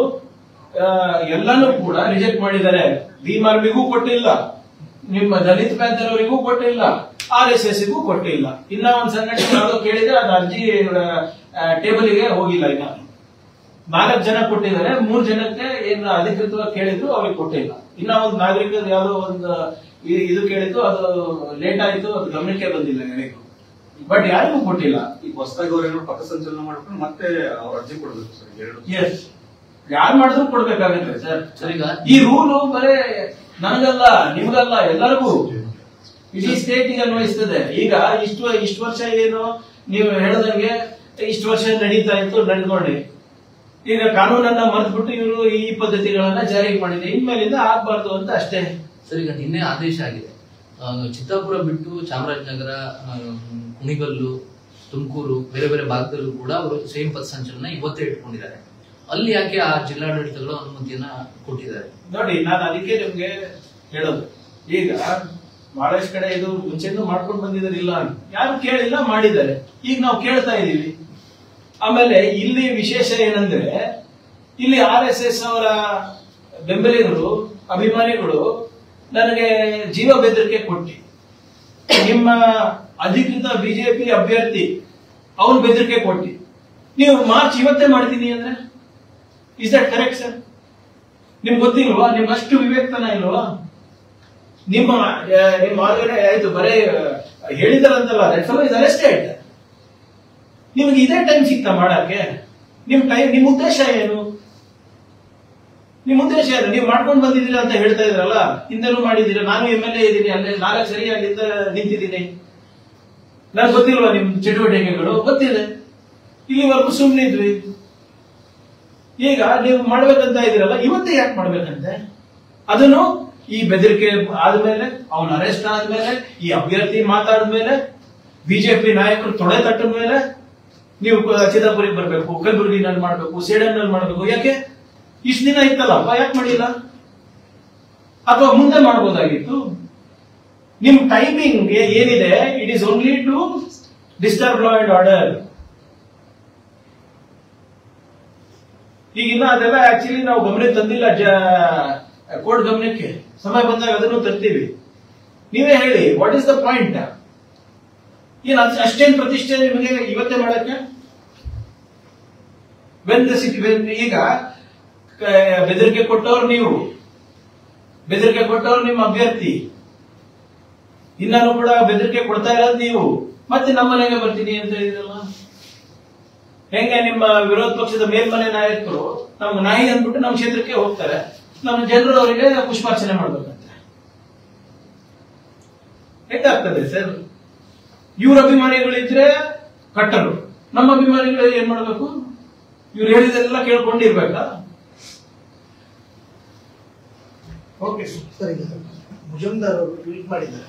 ಎಲ್ಲಾನು ಕೂಡ ರಿಜೆಕ್ಟ್ ಮಾಡಿದ್ದಾರೆ. ಭೀಮ್ ಆರ್ಮಿಗೂ ಕೊಟ್ಟಿಲ್ಲ, ನಿಮ್ಮ ದಲಿತ್ ಪ್ಯಾಂಥರ್ ಅವರಿಗೂ ಕೊಟ್ಟಿಲ್ಲ, RSS ಗೂ ಕೊಟ್ಟಿಲ್ಲ. ಇನ್ನ ಒಂದು ಸಂಘಟನೆ ಯಾವುದೋ ಕೇಳಿದ್ರೆ ಅದು ಅರ್ಜಿ ಟೇಬಲ್ಗೆ ಹೋಗಿಲ್ಲ. ಇನ್ನ 4 ಜನ ಕೊಟ್ಟಿದ್ದಾರೆ, 3 ಜನಕ್ಕೆ ಏನು ಅಧಿಕೃತವಾಗಿ ಕೇಳಿದ್ರು ಅವ್ರಿಗೆ ಕೊಟ್ಟಿಲ್ಲ. ಇನ್ನ ಒಂದು ನಾಗರಿಕರು ಯಾವುದೋ ಒಂದು ಇದು ಕೇಳಿದ್ದು, ಅದು ಲೇಟ್ ಆಯ್ತು, ಅದು ಗಮನಕ್ಕೆ ಬಂದಿಲ್ಲ ಯಾರಿಗೂ. ಬಟ್ ಯಾರಿಗೂ ಕೊಟ್ಟಿಲ್ಲ. ಈಗ ಹೊಸದಾಗಿ ಅವರೇನೋ ಪಥಸಂಚಲನ ಮಾಡ್ಕೊಂಡು ಮತ್ತೆ ಅವ್ರ ಅರ್ಜಿ ಕೊಡಬೇಕು ಸರ್. ಎಸ್, ಯಾರು ಮಾಡಿದ್ರು ಕೊಡ್ಬೇಕಾಗುತ್ತೆ ಸರ್. ಈ ರೂಲು ಬರೇ ನನಗಲ್ಲ, ನಿಮ್ಗಲ್ಲ, ಎಲ್ಲರಿಗೂ, ಇಡೀ ಸ್ಟೇಟಿಗೆ ಅನ್ವಯಿಸ್ತದೆ. ಈಗ ಇಷ್ಟು ವರ್ಷ ಏನು ನೀವು ಹೇಳದಂಗೆ ಇಷ್ಟು ವರ್ಷ ನಡೀತಾ ಇತ್ತು, ನಡ್ಕೊಂಡೆ. ಈಗ ಕಾನೂನನ್ನ ಮರೆತುಬಿಟ್ಟು ಇವರು ಈ ಪದ್ಧತಿಗಳನ್ನ ಜಾರಿಗೆ ಮಾಡಿದೆ. ಇನ್ಮೇಲಿಂದ ಆಗ್ಬಾರ್ದು ಅಂತ ಅಷ್ಟೇ. ಸರ್, ಈಗ ನಿನ್ನೆ ಆದೇಶ ಆಗಿದೆ, ಚಿತ್ತಾಪುರ ಬಿಟ್ಟು ಚಾಮರಾಜನಗರ, ಕುಣಿಗಲ್ಲು, ತುಮಕೂರು ಬೇರೆ ಬೇರೆ ಭಾಗದಲ್ಲೂ ಕೂಡ ಅವರು ಸೇಮ್ ಪಥಸಂಚಲನ ಇವತ್ತೇ ಇಟ್ಕೊಂಡಿದ್ದಾರೆ. ಅಲ್ಲಿ ಯಾಕೆ ಆ ಜಿಲ್ಲಾಡಳಿತಗಳು ಅನುಮತಿಯನ್ನ ಕೊಟ್ಟಿದ್ದಾರೆ? ನೋಡಿ, ನಾನು ಅದಕ್ಕೆ ನಿಮ್ಗೆ ಹೇಳೋದು, ಈಗ ಬಹಳಷ್ಟು ಕಡೆ ಇದು ಮುಂಚೆನೂ ಮಾಡ್ಕೊಂಡು ಬಂದಿದ್ದಾರೆ, ಇಲ್ಲ ಯಾರು ಕೇಳಿಲ್ಲ, ಮಾಡಿದ್ದಾರೆ. ಈಗ ನಾವು ಕೇಳ್ತಾ ಇದೀವಿ. ಆಮೇಲೆ ಇಲ್ಲಿ ವಿಶೇಷ ಏನಂದ್ರೆ, ಇಲ್ಲಿ RSS ಅವರ ಬೆಂಬಲಿಗರು, ಅಭಿಮಾನಿಗಳು ನನಗೆ ಜೀವ ಬೆದರಿಕೆ ಕೊಟ್ಟಿ, ನಿಮ್ಮ ಅಧಿಕೃತ ಬಿಜೆಪಿ ಅಭ್ಯರ್ಥಿ ಅವನು ಬೆದರಿಕೆ ಕೊಟ್ಟಿ, ನೀವು ಮಾರ್ಚ್ ಇವತ್ತೇ ಮಾಡ್ತೀನಿ ಅಂದ್ರೆ ಇಸ್ ದಟ್ ಕರೆಕ್ಟ್ ಸರ್? ನಿಮ್ಗೆ ಗೊತ್ತಿಲ್ವಾ? ನಿಮ್ಗೆ ಅಷ್ಟು ವಿವೇಕತನ ಇಲ್ವಾ? ನಿಮ್ಮ ಆಯ್ತು ಬರೇ ಹೇಳಿದಾರಂತಲ್ಲ, ಅರೆಸ್ಟೆಡ್. ನಿಮ್ಗೆ ಇದೇ ಟೈಮ್ ಸಿಗ್ತಾ ಮಾಡಕ್ಕೆ? ನಿಮ್ ಉದ್ದೇಶ ಏನು? ನೀವು ಮಾಡ್ಕೊಂಡು ಬಂದಿದ್ದೀರಾ ಅಂತ ಹೇಳ್ತಾ ಇದ್ರಲ್ಲ, ಹಿಂದೆನೂ ಮಾಡಿದ್ದೀರಾ. ನಾನು MLA ಇದ್ದೀನಿ, ಅಲ್ಲೇ 4 ಸರಿ ಅಲ್ಲಿಂದ ನಿಂತಿದ್ದೀನಿ. ನನ್ಗೆ ಗೊತ್ತಿಲ್ವಾ ನಿಮ್ ಚಟುವಟಿಕೆಗಳು? ಗೊತ್ತಿದೆ. ಇಲ್ಲಿವರೆಗೂ ಸುಮ್ಮನಿದ್ವಿ. ಈಗ ನೀವು ಮಾಡ್ಬೇಕಂತ ಇದ್ದೀರಲ್ಲ, ಇವತ್ತೇ ಯಾಕೆ ಮಾಡ್ಬೇಕಂತೆ? ಅದನ್ನು ಈ ಬೆದರಿಕೆ ಆದ್ಮೇಲೆ, ಅವನ ಅರೆಸ್ಟ್ ಆದ್ಮೇಲೆ, ಈ ಅಭ್ಯರ್ಥಿ ಮಾತಾಡಿದ್ಮೇಲೆ, ಬಿಜೆಪಿ ನಾಯಕರು ತೊಡೆ ತಟ್ಟ ಮೇಲೆ ನೀವು ಚಿದಂಬರಿಗೆ ಬರ್ಬೇಕು, ಕಲಬುರಗಿನಲ್ಲಿ ಮಾಡ್ಬೇಕು, ಸೇಡಂನಲ್ಲಿ ಮಾಡ್ಬೇಕು. ಯಾಕೆ ಇಷ್ಟು ದಿನ ಇತ್ತಲ್ಲ, ಯಾಕೆ ಮಾಡಿಲ್ಲ? ಅಥವಾ ಮುಂದೆ ಮಾಡಬಹುದಾಗಿತ್ತು. ನಿಮ್ ಟೈಮಿಂಗ್ ಏನಿದೆ, it is only to disturb law and order. ಈಗಿನ್ನ ಅದೆಲ್ಲ ಆಕ್ಚುಲಿ ನಾವು ಗಮನಕ್ಕೆ ತಂದಿಲ್ಲ, ಕೋರ್ಟ್ ಗಮನಕ್ಕೆ. ಸಮಯ ಬಂದಾಗ ಅದನ್ನು ತರ್ತೀವಿ. ನೀವೇ ಹೇಳಿ, ವಾಟ್ ಇಸ್ ದ ಪಾಯಿಂಟ್? ಏನ್ ಅಷ್ಟೇನ್ ಪ್ರತಿಷ್ಠೆ ನಿಮಗೆ ಇವತ್ತೇ ಮಾಡಕ್ಕೆ? ಈಗ ಬೆದರಿಕೆ ಕೊಟ್ಟವ್ರು ನೀವು, ಬೆದರಿಕೆ ಕೊಟ್ಟವ್ರು ನಿಮ್ಮ ಅಭ್ಯರ್ಥಿ, ಇನ್ನಾನು ಕೂಡ ಬೆದರಿಕೆ ಕೊಡ್ತಾ ಇರೋದು ನೀವು. ಮತ್ತೆ ನಮ್ಮ ಮನೆಗೆ ಬರ್ತೀನಿ ಅಂತ ಹೇಳಿದ್ರಲ್ಲ, ಹೆಂಗೆ? ನಿಮ್ಮ ವಿರೋಧ ಪಕ್ಷದ ಮೇಲ್ಮನೆ ನಾಯಕರು ನಮ್ಗೆ ನಾಯಿ ಅಂದ್ಬಿಟ್ಟು ನಮ್ಮ ಕ್ಷೇತ್ರಕ್ಕೆ ಹೋಗ್ತಾರೆ, ನಮ್ಮ ಜನರು ಅವರಿಗೆ ಪುಷ್ಪಾರ್ಚನೆ ಮಾಡ್ಬೇಕಂತೆ. ಹೆಂಗಾಗ್ತದೆ ಸರ್? ಇವ್ರ ಅಭಿಮಾನಿಗಳಿದ್ರೆ ಕಟ್ಟರು, ನಮ್ಮ ಅಭಿಮಾನಿಗಳು ಏನ್ ಮಾಡ್ಬೇಕು? ಇವ್ರು ಹೇಳಿದೆಲ್ಲ ಕೇಳ್ಕೊಂಡಿರ್ಬೇಕಾ? ಓಕೆ ಸರ್, ಈಗ ಮುಜುಮ್ದಾರ್ ಅವರು ಟ್ವೀಟ್ ಮಾಡಿದ್ದಾರೆ.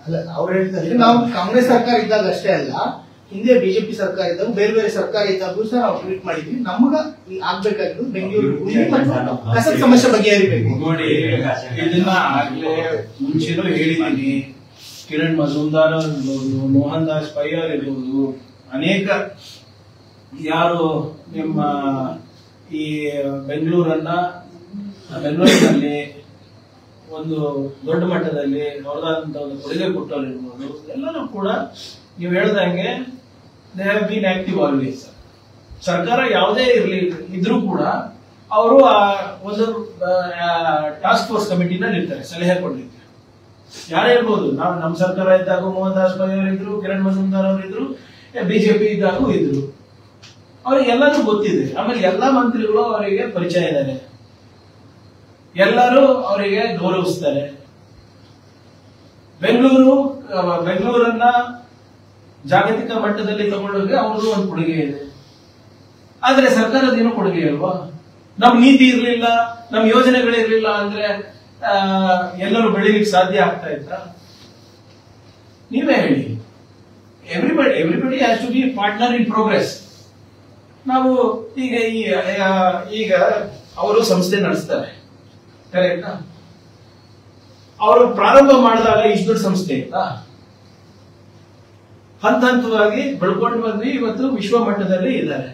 ಅಲ್ಲ, ಅವ್ರು ಹೇಳ್ತಾರೆ, ನಾವು ಕಾಂಗ್ರೆಸ್ ಸರ್ಕಾರ ಇದ್ದಾಗ ಅಷ್ಟೇ ಅಲ್ಲ, ಹಿಂದೆ ಬಿಜೆಪಿ ಸರ್ಕಾರ ಇದ್ದಾಗ, ಬೇರೆ ಬೇರೆ ಸರ್ಕಾರ ಇದ್ದಾಗೂ ಸಹ ನಾವು ಟ್ವೀಟ್ ಮಾಡಿದ್ವಿ. ನಮಗ ಆಗ್ಬೇಕಾಗಿದ್ದು ಬೆಂಗಳೂರು ಮತ್ತು ಕಸದ ಸಮಸ್ಯೆ ಬಗೆಹರಿಬೇಕು. ನೋಡಿ, ಇದನ್ನ ಆಗ್ಲೇ ಮುಂಚೆನೂ ಹೇಳಿದ್ದೀನಿ. ಕಿರಣ್ ಮಜುಮ್ದಾರ್ ಇರ್ಬೋದು, ಮೋಹನ್ ದಾಸ್ ಪೈ ಅವರ್ ಇರ್ಬೋದು, ಅನೇಕ ಯಾರು ನಿಮ್ಮ ಈ ಬೆಂಗಳೂರಿನಲ್ಲಿ ಒಂದು ದೊಡ್ಡ ಮಟ್ಟದಲ್ಲಿ ಅವರದಾದಂತ ಒಂದು ಕೊಡುಗೆ ಕೊಟ್ಟವ್ರು ಇರ್ಬೋದು, ಎಲ್ಲರೂ ಕೂಡ ನೀವು ಹೇಳ್ದಂಗೆ they have been active always. ಸರ್ಕಾರ ಯಾವುದೇ ಇದ್ರೂ ಕೂಡ ಅವರು ಒಂದು ಟಾಸ್ಕ್ ಫೋರ್ಸ್ ಕಮಿಟಿನಲ್ಲಿ ಇರ್ತಾರೆ ಸಲಹೆ ಕೊಡ್ಲಿಕ್ಕೆ. ಯಾರೇ ಇರ್ಬೋದು, ನಾವು ನಮ್ಮ ಸರ್ಕಾರ ಇದ್ದಾಗ ಮೋಹನ್ ದಾಸ್ ಪೈ ಅವರಿದ್ರು, ಕಿರಣ್ ಮಜುಮ್ದಾರ್ ಅವರಿದ್ರು, ಬಿಜೆಪಿ ಇದ್ದಾಗೂ ಇದ್ರು. ಅವ್ರಿಗೆ ಎಲ್ಲರೂ ಗೊತ್ತಿದೆ. ಆಮೇಲೆ ಎಲ್ಲಾ ಮಂತ್ರಿಗಳು ಅವರಿಗೆ ಪರಿಚಯ ಇದ್ದಾರೆ, ಎಲ್ಲರೂ ಅವರಿಗೆ ಗೌರವಿಸ್ತಾರೆ. ಬೆಂಗಳೂರನ್ನ ಜಾಗತಿಕ ಮಟ್ಟದಲ್ಲಿ ತಗೊಂಡೋಗಿ ಅವ್ರದ್ದು ಒಂದು ಕೊಡುಗೆ ಇದೆ. ಆದ್ರೆ ಸರ್ಕಾರದ ಏನೋ ಕೊಡುಗೆ ಅಲ್ವಾ? ನಮ್ ನೀತಿ ಇರ್ಲಿಲ್ಲ, ನಮ್ ಯೋಜನೆಗಳಿರ್ಲಿಲ್ಲ ಅಂದ್ರೆ ಎಲ್ಲರೂ ಬೆಳಿಲಿಕ್ಕೆ ಸಾಧ್ಯ ಆಗ್ತಾ ಇತ್ತ? ನೀವೇ ಹೇಳಿ. Everybody has to be partner in progress. ನಾವು ಈಗ ಅವರು ಸಂಸ್ಥೆ ನಡೆಸ್ತಾರೆ, ಕರೆಕ್ಟಾ? ಅವರು ಪ್ರಾರಂಭ ಮಾಡಿದಾಗ ಇಷ್ಟು ದೊಡ್ಡ ಸಂಸ್ಥೆ ಇತ್ತಾ? ಹಂತ ಹಂತವಾಗಿ ಬೆಳ್ಕೊಂಡು ಬಂದ್ವಿ. ಇವತ್ತು ವಿಶ್ವ ಮಟ್ಟದಲ್ಲಿ ಇದ್ದಾರೆ.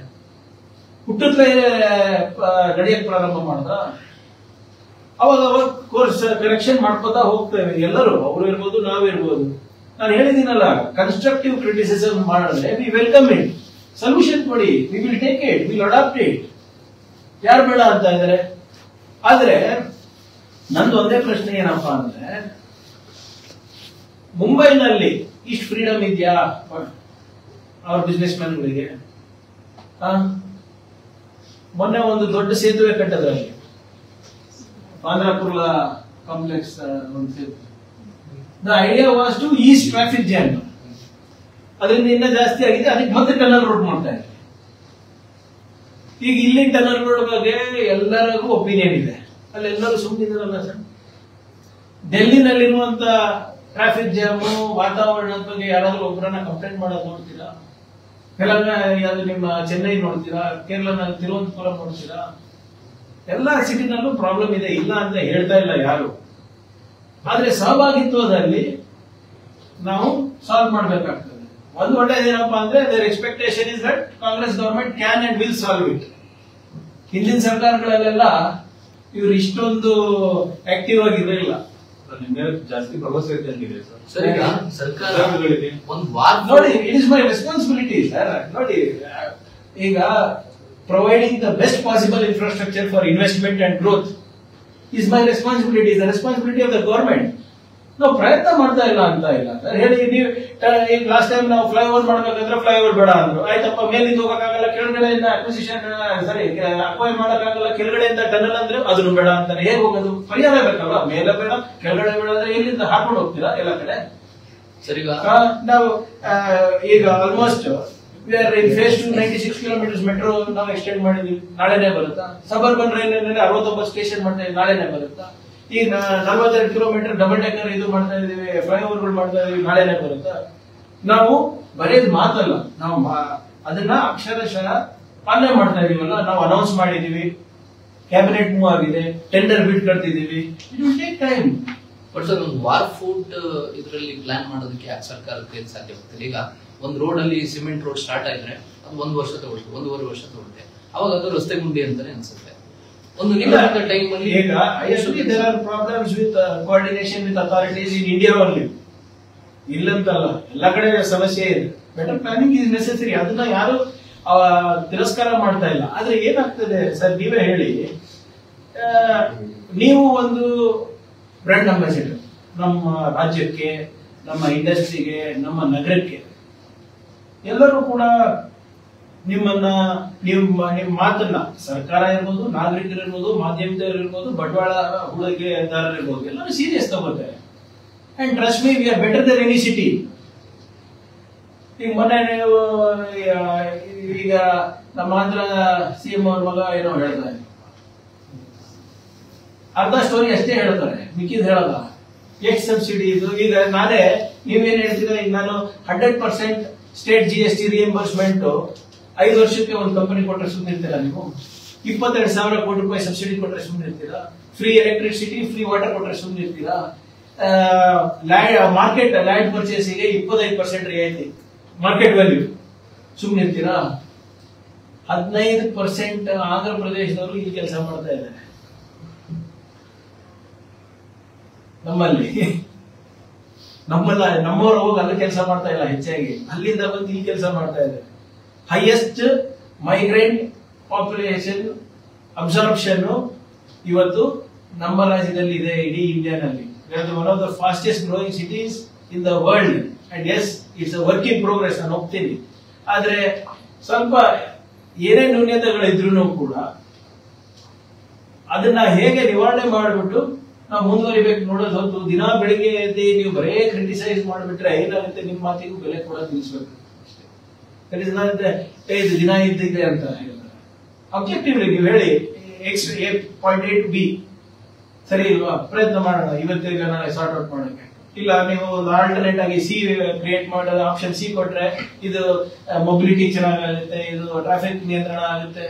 ಹುಟ್ಟುತ್ತಲೇ ನಡೆಯಕ್ಕೆ ಪ್ರಾರಂಭ ಮಾಡ್ದ. ಅವಾಗ ಕೋರ್ಸ್ ಕರೆಕ್ಷನ್ ಮಾಡ್ಕೋತಾ ಹೋಗ್ತೇವೆ ಎಲ್ಲರೂ, ಅವರು ಇರ್ಬೋದು, ನಾವಿರ್ಬೋದು. ನಾನು ಹೇಳಿದ್ದೀನಲ್ಲ, ಕನ್ಸ್ಟ್ರಕ್ಟಿವ್ ಕ್ರಿಟಿಸಿಸಮ್ ಮಾಡಿದ್ರೆ ವಿ ವೆಲ್ಕಮ್ ಇಟ್. ಸೊಲ್ಯೂಷನ್ ಕೊಡಿ, we will take it, will adapt it. ಯಾರು ಬೇಡ ಅಂತ ಇದ್ದಾರೆ? ಆದ್ರೆ ನಂದು ಒಂದೇ ಪ್ರಶ್ನೆ ಏನಪ್ಪಾ ಅಂದ್ರೆ, ಮುಂಬೈನಲ್ಲಿ ಇಷ್ಟು ಫ್ರೀಡಮ್ ಇದೆಯಾ ಅವ್ರ ಬಿಸ್ನೆಸ್ ಮ್ಯಾನ್ಗಳಿಗೆ? ಮೊನ್ನೆ ಒಂದು ದೊಡ್ಡ ಸೇತುವೆ ಕಟ್ಟದ್ರಲ್ಲಿ, ಬಾಂದ್ರಾಪುರ್ಲಾ ಕಾಂಪ್ಲೆಕ್ಸ್ ಒಂದು ಸೇತುವೆ. The idea was to is traffic jam. ಅದರಿಂದ ಇನ್ನೂ ಜಾಸ್ತಿ ಆಗಿದೆ, ಅದಕ್ಕೆ ಮತ್ತೆ ಟನಲ್ ರೋಡ್ ಮಾಡ್ತಾ ಇದ್ದಾರೆ. ಈಗ ಇಲ್ಲಿ ಟನಲ್ ರೋಡ್ ಬಗ್ಗೆ ಎಲ್ಲರಿಗೂ ಒಪಿನಿಯನ್ ಇದೆ. ಅಲ್ಲೆಲ್ಲರೂ ಸುಮ್ಮನಿದಾರಲ್ಲ ಸರ್. ಡೆಲ್ಲಿನಲ್ಲಿರುವಂತ ಟ್ರಾಫಿಕ್ ಜಾಮು, ವಾತಾವರಣದ ಬಗ್ಗೆ ಯಾರಾದ್ರೂ ಒಬ್ಬರನ್ನ ಕಂಪ್ಲೇಂಟ್ ಮಾಡೋದು ನೋಡ್ತೀರಾ? ಯಾವ್ದು ನಿಮ್ಮ ಚೆನ್ನೈ ನೋಡ್ತೀರಾ? ಕೇರಳನಲ್ಲಿ ತಿರುವನಂತಪುರಂ ನೋಡ್ತೀರಾ? ಎಲ್ಲ ಸಿಟಿನಲ್ಲೂ ಪ್ರಾಬ್ಲಮ್ ಇದೆ, ಇಲ್ಲ ಅಂತ ಹೇಳ್ತಾ ಇಲ್ಲ ಯಾರು. ಆದ್ರೆ ಸಹಭಾಗಿತ್ವದಲ್ಲಿ ನಾವು ಸಾಲ್ವ್ ಮಾಡ್ಬೇಕಾಗ್ತದೆ. ಒಂದು ಒಳ್ಳೇದೇನಪ್ಪಾ ಅಂದ್ರೆ there expectation is that Congress government can and will solve it. ಹಿಂದಿನ ಸರ್ಕಾರಗಳಲ್ಲೆಲ್ಲ ಇವ್ರು ಇಷ್ಟೊಂದು ಆಕ್ಟಿವ್ ಆಗಿರಲಿಲ್ಲ. ಜಾಸ್ತಿ ಭರವಸೆ ಇದ್ದಂಗಿದೆ ಸರ್. ಈಗ ಸರ್ಕಾರ ಒಂದು ವಾರ ನೋಡಿ, it is my responsibility sir. ನೋಡಿ, ಈಗ providing the best possible infrastructure for investment and growth is my responsibility, is the responsibility of the government. ನಾವು ಪ್ರಯತ್ನ ಮಾಡ್ತಾ ಇಲ್ಲ ಅಂತ ಇಲ್ಲ ಸರ್. ಹೇಳಿ, ನೀವು ಈಗ ಲಾಸ್ಟ್ ಟೈಮ್ ನಾವು ಫ್ಲೈಓವರ್ ಮಾಡ್ಬೇಕಂದ್ರೆ ಫ್ಲೈಓವರ್ ಬೇಡ ಅಂದ್ರು. ಆಯ್ತಪ್ಪ, ಮೇಲಿಂದ ಹೋಗಕ್ಕಾಗಲ್ಲ, ಕೆಳಗಡೆಯಿಂದ ಅಕ್ವಿಸಿಷನ್ ಅಕ್ವೈರ್ ಮಾಡಕ್ಕಾಗಲ್ಲ, ಕೆಳಗಡೆಯಿಂದ ಟನಲ್ ಅಂದ್ರೆ ಅದನ್ನು ಬೇಡ ಅಂತಾರೆ. ಹೇಗೆ ಹೋಗೋದು? ಪರಿಹಾರ ಬೇಕಲ್ಲ. ಮೇಲೆ ಬೇಡ, ಕೆಳಗಡೆ ಬೇಡ ಅಂದ್ರೆ ಎಲ್ಲಿಂದ ಹಾಕೊಂಡು ಹೋಗ್ತೀರಾ ಎಲ್ಲ ಕಡೆ? ಸರಿ, ನಾವು ಈಗ almost we are in phase 2 96 kilometres metro ನಾವು ಎಕ್ಸ್ಟೆಂಡ್ ಮಾಡಿದ್ವಿ. ನಾಳೆನೇ ಬರುತ್ತಾ? ಸಬರ್ಬನ್ ರೈಲ್ನಲ್ಲಿ 69 ಸ್ಟೇಷನ್ ಮಾಡ್ತಾ ಇದ್ದೀವಿ, ನಾಳೆನೇ ಬರುತ್ತಾ? ಈಗ 42 ಕಿಲೋಮೀಟರ್ ಡಬಲ್ ಡೆಕ್ಕರ್ ಇದು ಮಾಡ್ತಾ ಇದೀವಿ, ಫ್ಲೈಓವರ್ಗಳು ಮಾಡ್ತಾ ಇದೀವಿ, ನಾಳೆನೇ ಬರುತ್ತಾ? ನಾವು ಬರೆಯೋದು ಮಾತಲ್ಲ, ನಾವು ಅದನ್ನ ಅಕ್ಷರಶಃ ಪಾಲನೆ ಮಾಡ್ತಾ ಇದೀವಲ್ಲ. ನಾವು ಅನೌನ್ಸ್ ಮಾಡಿದೀವಿ, ಕ್ಯಾಬಿನೆಟ್ ಮೂವ್ ಆಗಿದೆ, ಟೆಂಡರ್ ಬಿಡ್ ಕಟ್ತಿದೀವಿ. It will take time. But sir, ಒಂದು ವಾರ್ ಫುಡ್ ಇದರಲ್ಲಿ ಪ್ಲಾನ್ ಮಾಡೋದಕ್ಕೆ ಯಾಕೆ ಸರ್ಕಾರಕ್ಕೆ ಸಾಧ್ಯ ಆಗ್ತದೆ? ಈಗ ಒಂದು ರೋಡ್ ಅಲ್ಲಿ ಸಿಮೆಂಟ್ ರೋಡ್ ಸ್ಟಾರ್ಟ್ ಆಗಿದ್ರೆ ಅದು 1 ವರ್ಷ ತಗೊಳ್ಳುತ್ತೆ, 1.5 ವರ್ಷ ತಗೊಳುತ್ತೆ. ಅವಾಗ ಅದು ರಸ್ತೆ ಗುಂಡಿ ಅಂತಾನೆ ಅನ್ಸುತ್ತೆ. ಒಂದು ನಿಗದಿತ ಟೈಮ್ ಅಲ್ಲಿ ಈಗ there are problems with coordination with authorities in India only. ಇಲ್ಲಂತಲ್ಲ, ಎಲ್ಲ ಕಡೆ ಸಮಸ್ಯೆ ಇದೆ. Better planning is necessary. ಅದನ್ನ ಯಾರು ತಿರಸ್ಕಾರ ಮಾಡ್ತಾ ಇಲ್ಲ. ಆದ್ರೆ ಏನಾಗ್ತದೆ ಸರ್, ನೀವೇ ಹೇಳಿ. ನೀವು ಒಂದು ಬ್ರ್ಯಾಂಡ್ ಅಂಬಾಸಿಡರ್ ನಮ್ಮ ರಾಜ್ಯಕ್ಕೆ, ನಮ್ಮ ಇಂಡಸ್ಟ್ರಿಗೆ, ನಮ್ಮ ನಗರಕ್ಕೆ. ಎಲ್ಲರೂ ಕೂಡ ನಿಮ್ಮನ್ನ ನಿಮ್ಮ ಮಾತನ್ನ, ಸರ್ಕಾರ ಇರ್ಬೋದು, ನಾಗರಿಕರಿರ್ಬೋದು, ಮಾಧ್ಯಮದವರಿರ್ಬೋದು, ಬಂಡವಾಳ ಹೂಡಿಕೆದಾರರಿರ್ಬೋದು, ಎಲ್ಲರೂ ಸೀರಿಯಸ್ ತಗೋತಾರೆ. And trust me, we are better than any city. ಈಗ ಮೊನ್ನೆ ನೀವು ಈಗ ನಮ್ಮ ಆಂಧ್ರ ಸಿಎಂ ಅವ್ರ ಮಗ ಏನೋ ಹೇಳ್ತಾರೆ, ಅರ್ಧ ಸ್ಟೋರಿ ಅಷ್ಟೇ ಹೇಳ್ತಾರೆ, ಮಿಕ್ಕಿದ್ ಹೇಳಲ್ಲ. ಎಕ್ಸ್ ಸಬ್ಸಿಡಿ ಇದು. ಈಗ ನಾನೇ, ನೀವೇನ್ ಹೇಳ್ತೀರಾ, ಈಗ ನಾನು 100% ಸ್ಟೇಟ್ GST ರಿಯಂಬರ್ಸ್ಮೆಂಟ್ 5 ವರ್ಷಕ್ಕೆ ಒಂದು ಕಂಪನಿ ಕೊಟ್ಟರೆ ಸುಮ್ಮನೆ ಇರ್ತೀರಾ ನೀವು? 22,000 ಕೋಟಿ ರೂಪಾಯಿ ಸಬ್ಸಿಡಿ ಕೊಟ್ಟರೆ ಸುಮ್ಮನೆ ಇರ್ತೀರಾ? ಫ್ರೀ ಎಲೆಕ್ಟ್ರಿಸಿಟಿ, ಫ್ರೀ ವಾಟರ್ ಕೊಟ್ಟರೆ ಸುಮ್ಮನೆ ಇರ್ತೀರಾ? ಮಾರ್ಕೆಟ್ ಲ್ಯಾಂಡ್ ಪರ್ಚೇಸಿಗೆ 25% ರಿಯಾಯಿತಿ, ಮಾರ್ಕೆಟ್ ವ್ಯಾಲ್ಯೂ, ಸುಮ್ಮನೆ ಇರ್ತೀರಾ? 15% ಆಂಧ್ರ ಪ್ರದೇಶದವರು ಇಲ್ಲಿ ಕೆಲಸ ಮಾಡ್ತಾ ಇದ್ದಾರೆ. ನಮ್ಮವರು ಹೋಗಿ ಅಲ್ಲಿ ಕೆಲಸ ಮಾಡ್ತಾ ಇಲ್ಲ, ಹೆಚ್ಚಾಗಿ ಅಲ್ಲಿಂದ ಬಂದು ಈ ಕೆಲಸ ಮಾಡ್ತಾ ಇದ್ದಾರೆ. ಹೈಯೆಸ್ಟ್ ಮೈಗ್ರೆಂಟ್ ಪಾಪ್ಯುಲೇಷನ್ ಅಬ್ಸಾರ್ಪ್ಷನ್ ಇವತ್ತು ನಮ್ಮ ರಾಜ್ಯದಲ್ಲಿ ಇದೆ, ಇಡೀ ಇಂಡಿಯಾನಲ್ಲಿ. One of the fastest growing cities in the world. And yes, it's a work in progress, ನಾನು ಹೋಗ್ತೀನಿ. ಆದ್ರೆ ಸ್ವಲ್ಪ ಏನೇ ನ್ಯೂನ್ಯತೆಗಳಿದ್ರು ಕೂಡ ಅದನ್ನ ಹೇಗೆ ನಿವಾರಣೆ ಮಾಡಿಬಿಟ್ಟು ನಾವು ಮುಂದುವರಿಬೇಕು ನೋಡೋದು ಹೊತ್ತು. ದಿನ ಬೆಳಿಗ್ಗೆ ಎದ್ದು ನೀವು ಬರೇ ಕ್ರಿಟಿಸೈಸ್ ಮಾಡಿಬಿಟ್ರೆ ಏನಾಗುತ್ತೆ, ನಿಮ್ಮ ಮಾತಿಗೂ ಬೆಲೆ ಕೂಡ ತಿಳಿಸ್ಬೇಕು. ಇದು ದಿನ ಇದ್ದಿದೆ ಅಂತ ಹೇಳ್ತಾರೆ. ಅಬ್ಜೆಕ್ಟಿವ್ಲಿ ನೀವು ಹೇಳಿ, ಪಾಯಿಂಟ್ A to B ಸರಿ ಇಲ್ವಾ? ಪ್ರಯತ್ನ ಮಾಡೋಣ, ಇವತ್ತಿಗೆ ನಾಳೆ ಸಾರ್ಟ್ ಔಟ್ ಮಾಡೋಕೆ. ಇಲ್ಲ, ನೀವು ಒಂದು ಆಲ್ಟರ್ನೇಟ್ ಆಗಿ ಸಿ ಕ್ರಿಯೇಟ್ ಮಾಡೋದು, ಆಪ್ಷನ್ ಸಿ ಕೊಟ್ರೆ ಇದು ಮೊಬಿಲಿಟಿ ಚೆನ್ನಾಗುತ್ತೆ, ಇದು ಟ್ರಾಫಿಕ್ ನಿಯಂತ್ರಣ ಆಗುತ್ತೆ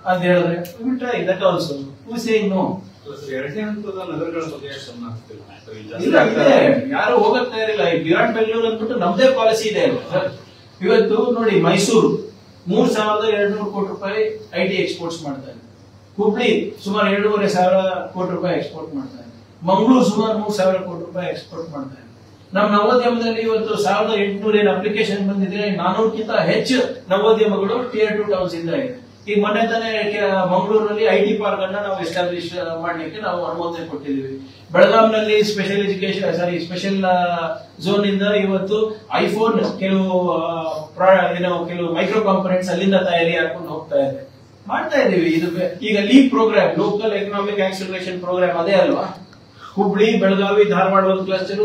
ಅಂತ ಹೇಳಿದ್ರೆ try that also. Who saying no? ಎರಡನೇ ಹಂತದ ನಗರಗಳ ಬಗ್ಗೆ ಯಾರು ಹೋಗಕ್ ತಯಾರಿಲ್ಲ. ಈ ಬಿರಾಟ್ ಬೆಂಗಳೂರು ಅಂದ್ಬಿಟ್ಟು ನಮ್ದೇ ಪಾಲಿಸಿ ಇದೆ ಸರ್. ಇವತ್ತು ನೋಡಿ, ಮೈಸೂರು 3,200 ಕೋಟಿ ರೂಪಾಯಿ IT ಎಕ್ಸ್ಪೋರ್ಟ್ಸ್ ಮಾಡ್ತಾ ಇದೆ. ಹುಬ್ಳಿ ಸುಮಾರು 7,500 ಕೋಟಿ ರೂಪಾಯಿ ಎಕ್ಸ್ಪೋರ್ಟ್ ಮಾಡ್ತಾ ಇದೆ. ಮಂಗಳೂರು ಸುಮಾರು 3,000 ಕೋಟಿ ರೂಪಾಯಿ ಎಕ್ಸ್ಪೋರ್ಟ್ ಮಾಡ್ತಾ ಇದೆ. ನಮ್ಮ ನವೋದ್ಯಮದಲ್ಲಿ ಇವತ್ತು 1,800 ಏನು ಅಪ್ಲಿಕೇಶನ್ ಬಂದಿದೆ. 400ಕ್ಕಿಂತ ಹೆಚ್ಚು ನವೋದ್ಯಮಗಳು Tier 2 ಟೌನ್ಸ್ ಇಂದ ಇದೆ. ಈಗ ಮೊನ್ನೆ ತಾನೇ ಮಂಗಳೂರಿನಲ್ಲಿ IT ಪಾರ್ಕ್ ಅನ್ನ ನಾವು ಎಸ್ಟಾಬ್ಲಿಷ್ ಮಾಡ್ಲಿಕ್ಕೆ ನಾವು ಅನುಮೋದನೆ ಕೊಟ್ಟಿದ್ದೀವಿ. ಬೆಳಗಾಂನಲ್ಲಿ ಸ್ಪೆಷಲ್ ಝೋನ್ ಇಂದ ಇವತ್ತು ಐಫೋನ್ ಕೆಲವು ಮೈಕ್ರೋ ಕಾಂಪೊನೆಂಟ್ಸ್ ಅಲ್ಲಿಂದ ತಯಾರಿ ಹಾಕೊಂಡು ಹೋಗ್ತಾ ಇದೆ. ಮಾಡ್ತಾ ಇದೀವಿ. ಇದು ಈಗ leap programme, local economic acceleration programme ಅದೇ ಅಲ್ವಾ? ಹುಬ್ಳಿ, ಬೆಳಗಾವಿ, ಧಾರವಾಡ ಒಂದು ಕ್ಲಸ್ಟರ್,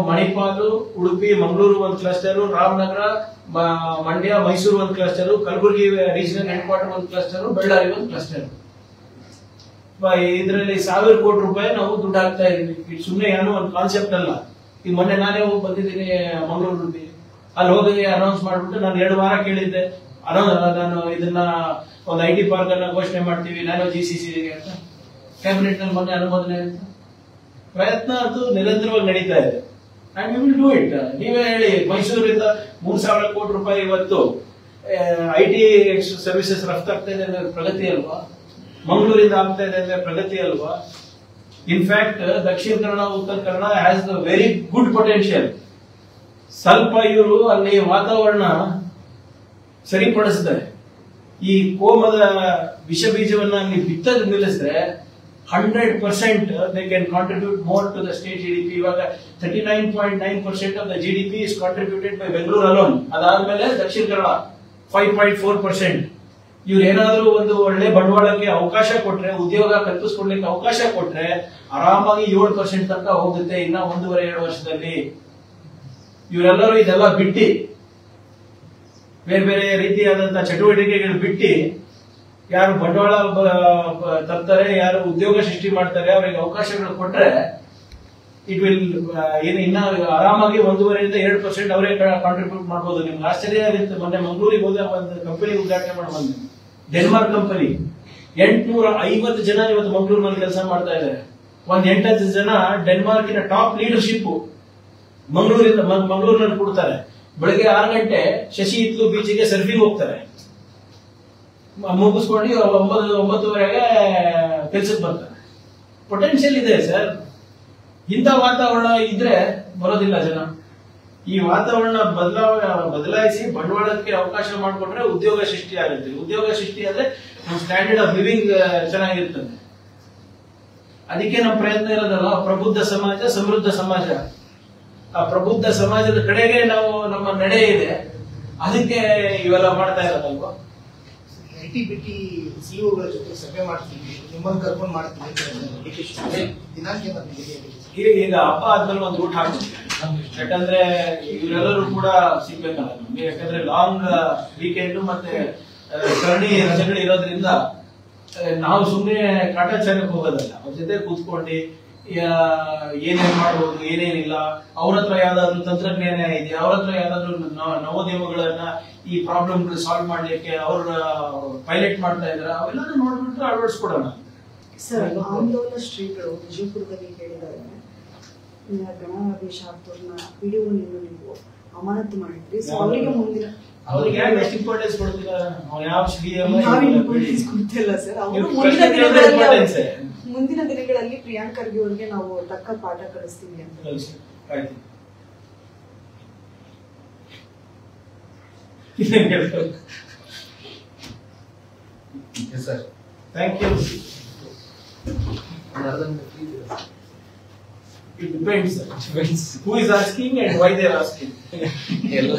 ಮಣಿಪಾಲು, ಉಡುಪಿ, ಮಂಗಳೂರು ಒಂದು ಕ್ಲಸ್ಟರ್, ರಾಮನಗರ, ಮಂಡ್ಯ, ಮೈಸೂರು ಒಂದು cluster, Kalaburagi regional head quarter ಒಂದು ಕ್ಲಸ್ಟರ್, ಬಳ್ಳಾರಿ ಒಂದು ಕ್ಲಸ್ಟರ್. ಇದರಲ್ಲಿ 1000 ಕೋಟಿ ರೂಪಾಯಿ ನಾವು ದುಡ್ಡು ಹಾಕ್ತಾ ಇದೀವಿ. ಇದು ಸುಮ್ಮನೆ ಏನೋ ಒಂದು ಕಾನ್ಸೆಪ್ಟ್ ಅಲ್ಲ. ಈಗ ಮೊನ್ನೆ ನಾನೇ ಹೋಗಿ ಬಂದಿದ್ದೀನಿ ಮಂಗಳೂರಿಗೆ. ಅಲ್ಲಿ ಹೋಗಿ ಅನೌನ್ಸ್ ಮಾಡ್ಬಿಟ್ಟು ನಾನು 2 ವಾರ ಕೇಳಿದ್ದೆ, ನಾನು ಇದನ್ನ ಒಂದು IT ಪಾರ್ಕ್ ಅನ್ನ ಘೋಷಣೆ ಮಾಡ್ತೀವಿ ನ್ಯಾನೋ GCC ಅಂತ. ಕ್ಯಾಬಿನೆಟ್ ನಲ್ಲಿ ಮೊನ್ನೆ ಅನುಮೋದನೆ ಅಂತ ಪ್ರಯತ್ನ ಅದು ನಿರಂತರವಾಗಿ ನಡೀತಾ ಇದೆ. And we will do it. ನೀವೇ ಹೇಳಿ, ಮೈಸೂರಿಂದ 3000 ಕೋಟಿ ರೂಪಾಯಿ ಇವತ್ತು IT ಸರ್ವಿಸಸ್ ರಫ್ತಾಗ್ತಾ ಇದೆ ಅಂದ್ರೆ ಪ್ರಗತಿ ಅಲ್ವಾ? ಮಂಗಳೂರಿಂದ ಆಗ್ತಾ ಇದೆ ಅಂದ್ರೆ ಪ್ರಗತಿ ಅಲ್ವಾ? In fact Dakshina Kannada Uttara Kannada has the very good potential. ಸ್ವಲ್ಪ ಇವರು ಅಲ್ಲಿ ವಾತಾವರಣ ಸರಿಪಡಿಸಿದ್ದಾರೆ. ಈ ಕೋಮದ ವಿಷ ಬೀಜವನ್ನ ಅಲ್ಲಿ ಬಿತ್ತದ ನಿಲ್ಲಿಸಿದ್ರೆ 100% they can contribute more to the state GDP. ಇವಾಗ 39.9% of the GDP is contributed by Bengaluru alone. ಅದಾದ್ಮೇಲೆ ದಕ್ಷಿಣ ಕನ್ನಡ 5.4%. ಇವ್ರು ಏನಾದ್ರೂ ಒಂದು ಒಳ್ಳೆ ಬಂಡವಾಳಕ್ಕೆ ಅವಕಾಶ ಕೊಟ್ರೆ, ಉದ್ಯೋಗ ಕಲ್ಪಿಸ್ಕೊಡ್ಲಿಕ್ಕೆ ಅವಕಾಶ ಕೊಟ್ರೆ ಆರಾಮಾಗಿ 7% ತನಕ ಹೋಗುತ್ತೆ ಇನ್ನ 1.5-2 ವರ್ಷದಲ್ಲಿ. ಇವರೆಲ್ಲರೂ ಇದೆಲ್ಲ ಬಿಟ್ಟು ಬೇರೆ ಬೇರೆ ರೀತಿಯಾದಂತಹ ಚಟುವಟಿಕೆಗಳು ಬಿಟ್ಟು ಯಾರು ಬಂಡವಾಳ ತರ್ತಾರೆ, ಯಾರು ಉದ್ಯೋಗ ಸೃಷ್ಟಿ ಮಾಡ್ತಾರೆ, ಅವರಿಗೆ ಅವಕಾಶಗಳು ಕೊಟ್ರೆ ಇಟ್ ವಿಲ್ ಇನ್ನ ಆರಾಮಾಗಿ 1.5-2% ಅವರೇ ಕಾಂಟ್ರಿಬ್ಯೂಟ್ ಮಾಡಬಹುದು. ನಿಮ್ಗೆ ಆಶ್ಚರ್ಯ ಆಗುತ್ತೆ. ಮೊನ್ನೆ ಮಂಗಳೂರಿಗೆ ಹೋದ ಒಂದು ಕಂಪನಿ ಉದ್ಘಾಟನೆ ಮಾಡಿ ಬಂದೆ, ಡೆನ್ಮಾರ್ಕ್ ಕಂಪನಿ. 850 ಜನ ಇವತ್ತು ಮಂಗಳೂರಿನಲ್ಲಿ ಕೆಲಸ ಮಾಡ್ತಾ ಇದ್ದಾರೆ. ಒಂದ್ 8 ಜನ ಡೆನ್ಮಾರ್ಕಿನ ಟಾಪ್ ಲೀಡರ್ಶಿಪ್ ಮಂಗಳೂರಿನಲ್ಲಿ ಕೊಡ್ತಾರೆ. ಬೆಳಗ್ಗೆ 6 ಗಂಟೆ ಶಶಿ ಇತ್ಲು ಬೀಚಿಗೆ ಸರ್ಫಿಂಗ್ ಹೋಗ್ತಾರೆ, ಮುಗಿಸ್ಕೊಂಡು 9-9:30ಗೆ ಕೆಲ್ಸಕ್ಕೆ ಬರ್ತಾರೆ. ಪೊಟೆನ್ಶಿಯಲ್ ಇದೆ ಸರ್. ಇಂಥ ವಾತಾವರಣ ಇದ್ರೆ ಬರೋದಿಲ್ಲ ಜನ. ಈ ವಾತಾವರಣ ಬದಲಾಯಿಸಿ ಬಂಡವಾಳಕ್ಕೆ ಅವಕಾಶ ಮಾಡಿಕೊಟ್ರೆ ಉದ್ಯೋಗ ಸೃಷ್ಟಿ ಆಗುತ್ತೆ. ಉದ್ಯೋಗ ಸೃಷ್ಟಿ ಆದ್ರೆ ನಮ್ಮ ಸ್ಟ್ಯಾಂಡರ್ಡ್ ಆಫ್ ಲಿವಿಂಗ್ ಚೆನ್ನಾಗಿರ್ತದೆ. ಅದಕ್ಕೆ ನಮ್ಮ ಪ್ರಯತ್ನ ಇರೋದಲ್ಲ, ಪ್ರಬುದ್ಧ ಸಮಾಜ, ಸಮೃದ್ಧ ಸಮಾಜ. ಆ ಪ್ರಬುದ್ಧ ಸಮಾಜದ ಕಡೆಗೆ ನಾವು ನಮ್ಮ ನಡೆ ಇದೆ. ಅದಕ್ಕೆ ಇವೆಲ್ಲ ಮಾಡ್ತಾ ಇರೋದಲ್ವಾ. ITBT ಸಿಇಒಗಳ ಜೊತೆ ಸಭೆ ಮಾಡ್ತೀವಿ, ನಿಮ್ಮನ್ನು ಕರ್ಕೊಂಡು ಮಾಡ್ತೀವಿ. ಈಗ ಹಬ್ಬ ಆದ್ಮೇಲೆ ಒಂದು ಊಟ ಹಾಕ್ತೀವಿ. ಯಾಕಂದ್ರೆ ಇವರೆಲ್ಲರೂ ಕೂಡ ಸಿಗ್ಬೇಕಲ್ಲ ನಮ್ಗೆ. ಯಾಕಂದ್ರೆ ಲಾಂಗ್ ವೀಕೆಂಡ್ ಮತ್ತೆ ಸರಣಿ ರಜೆಗಳು ಇರೋದ್ರಿಂದ ನಾವು ಸುಮ್ಮನೆ ಕಾಟಾಚಾರಕ್ಕೆ ಹೋಗೋದಲ್ಲ. ಅವ್ರ ಜೊತೆ ಕೂತ್ಕೊಂಡು ಏನೇನ್ ಮಾಡ್ಬೋದು, ಏನೇನಿಲ್ಲ, ಅವ್ರ ಹತ್ರ ಯಾವ್ದಾದ್ರು ತಂತ್ರಜ್ಞಾನ ಇದೆಯಾ, ಅವ್ರ ಹತ್ರ ಯಾವ್ದಾದ್ರು ನವೋದ್ಯಮಗಳನ್ನ ಈ ಪ್ರಾಬ್ಲಮ್ ಸಾಲ್ವ್ ಮಾಡ್ಲಿಕ್ಕೆ ಅವ್ರ ಪೈಲಟ್ ಮಾಡ್ತಾ ಇದಾರೆ, ಅವೆಲ್ಲರೂ ನೋಡ್ಬಿಟ್ಟು ಅಳವಡಿಸ್ಕೊಡೋಣ. ಸರ್, ಆಂದೋಲನ ಶ್ರೀಗಳು ವಿಜಯಪುರದಲ್ಲಿ ಹೇಳಿದ್ದಾರೆ, ಗಣಾಧೀಶ ಅವ್ರನ್ನ ವಿಡಿಯೋ ನೀವು ಅಮಾನತು ಮಾಡಿದ್ರಿ. ಸೊ ಅವರಿಗೆ ಅವ್ರಿಗೆ ಎಷ್ಟು ಇಂಪಾರ್ಟೆನ್ಸ್ ಕೊಡ್ತೀರಾ? ಯಾವ ಗೊತ್ತಿಲ್ಲ ಸರ್. ಅವರು ಮುಂದಿನ ದಿನಗಳಲ್ಲಿ ಪ್ರಿಯಾಂಕ್ ಖರ್ಗೆ ಅವರಿಗೆ ನಾವು ತಕ್ಕ ಪಾಠ ಕಲಿಸ್ತೀವಿ ಅಂತ. Thank you. It depends. Who is asking and why they are asking. ಎಲ್ಲ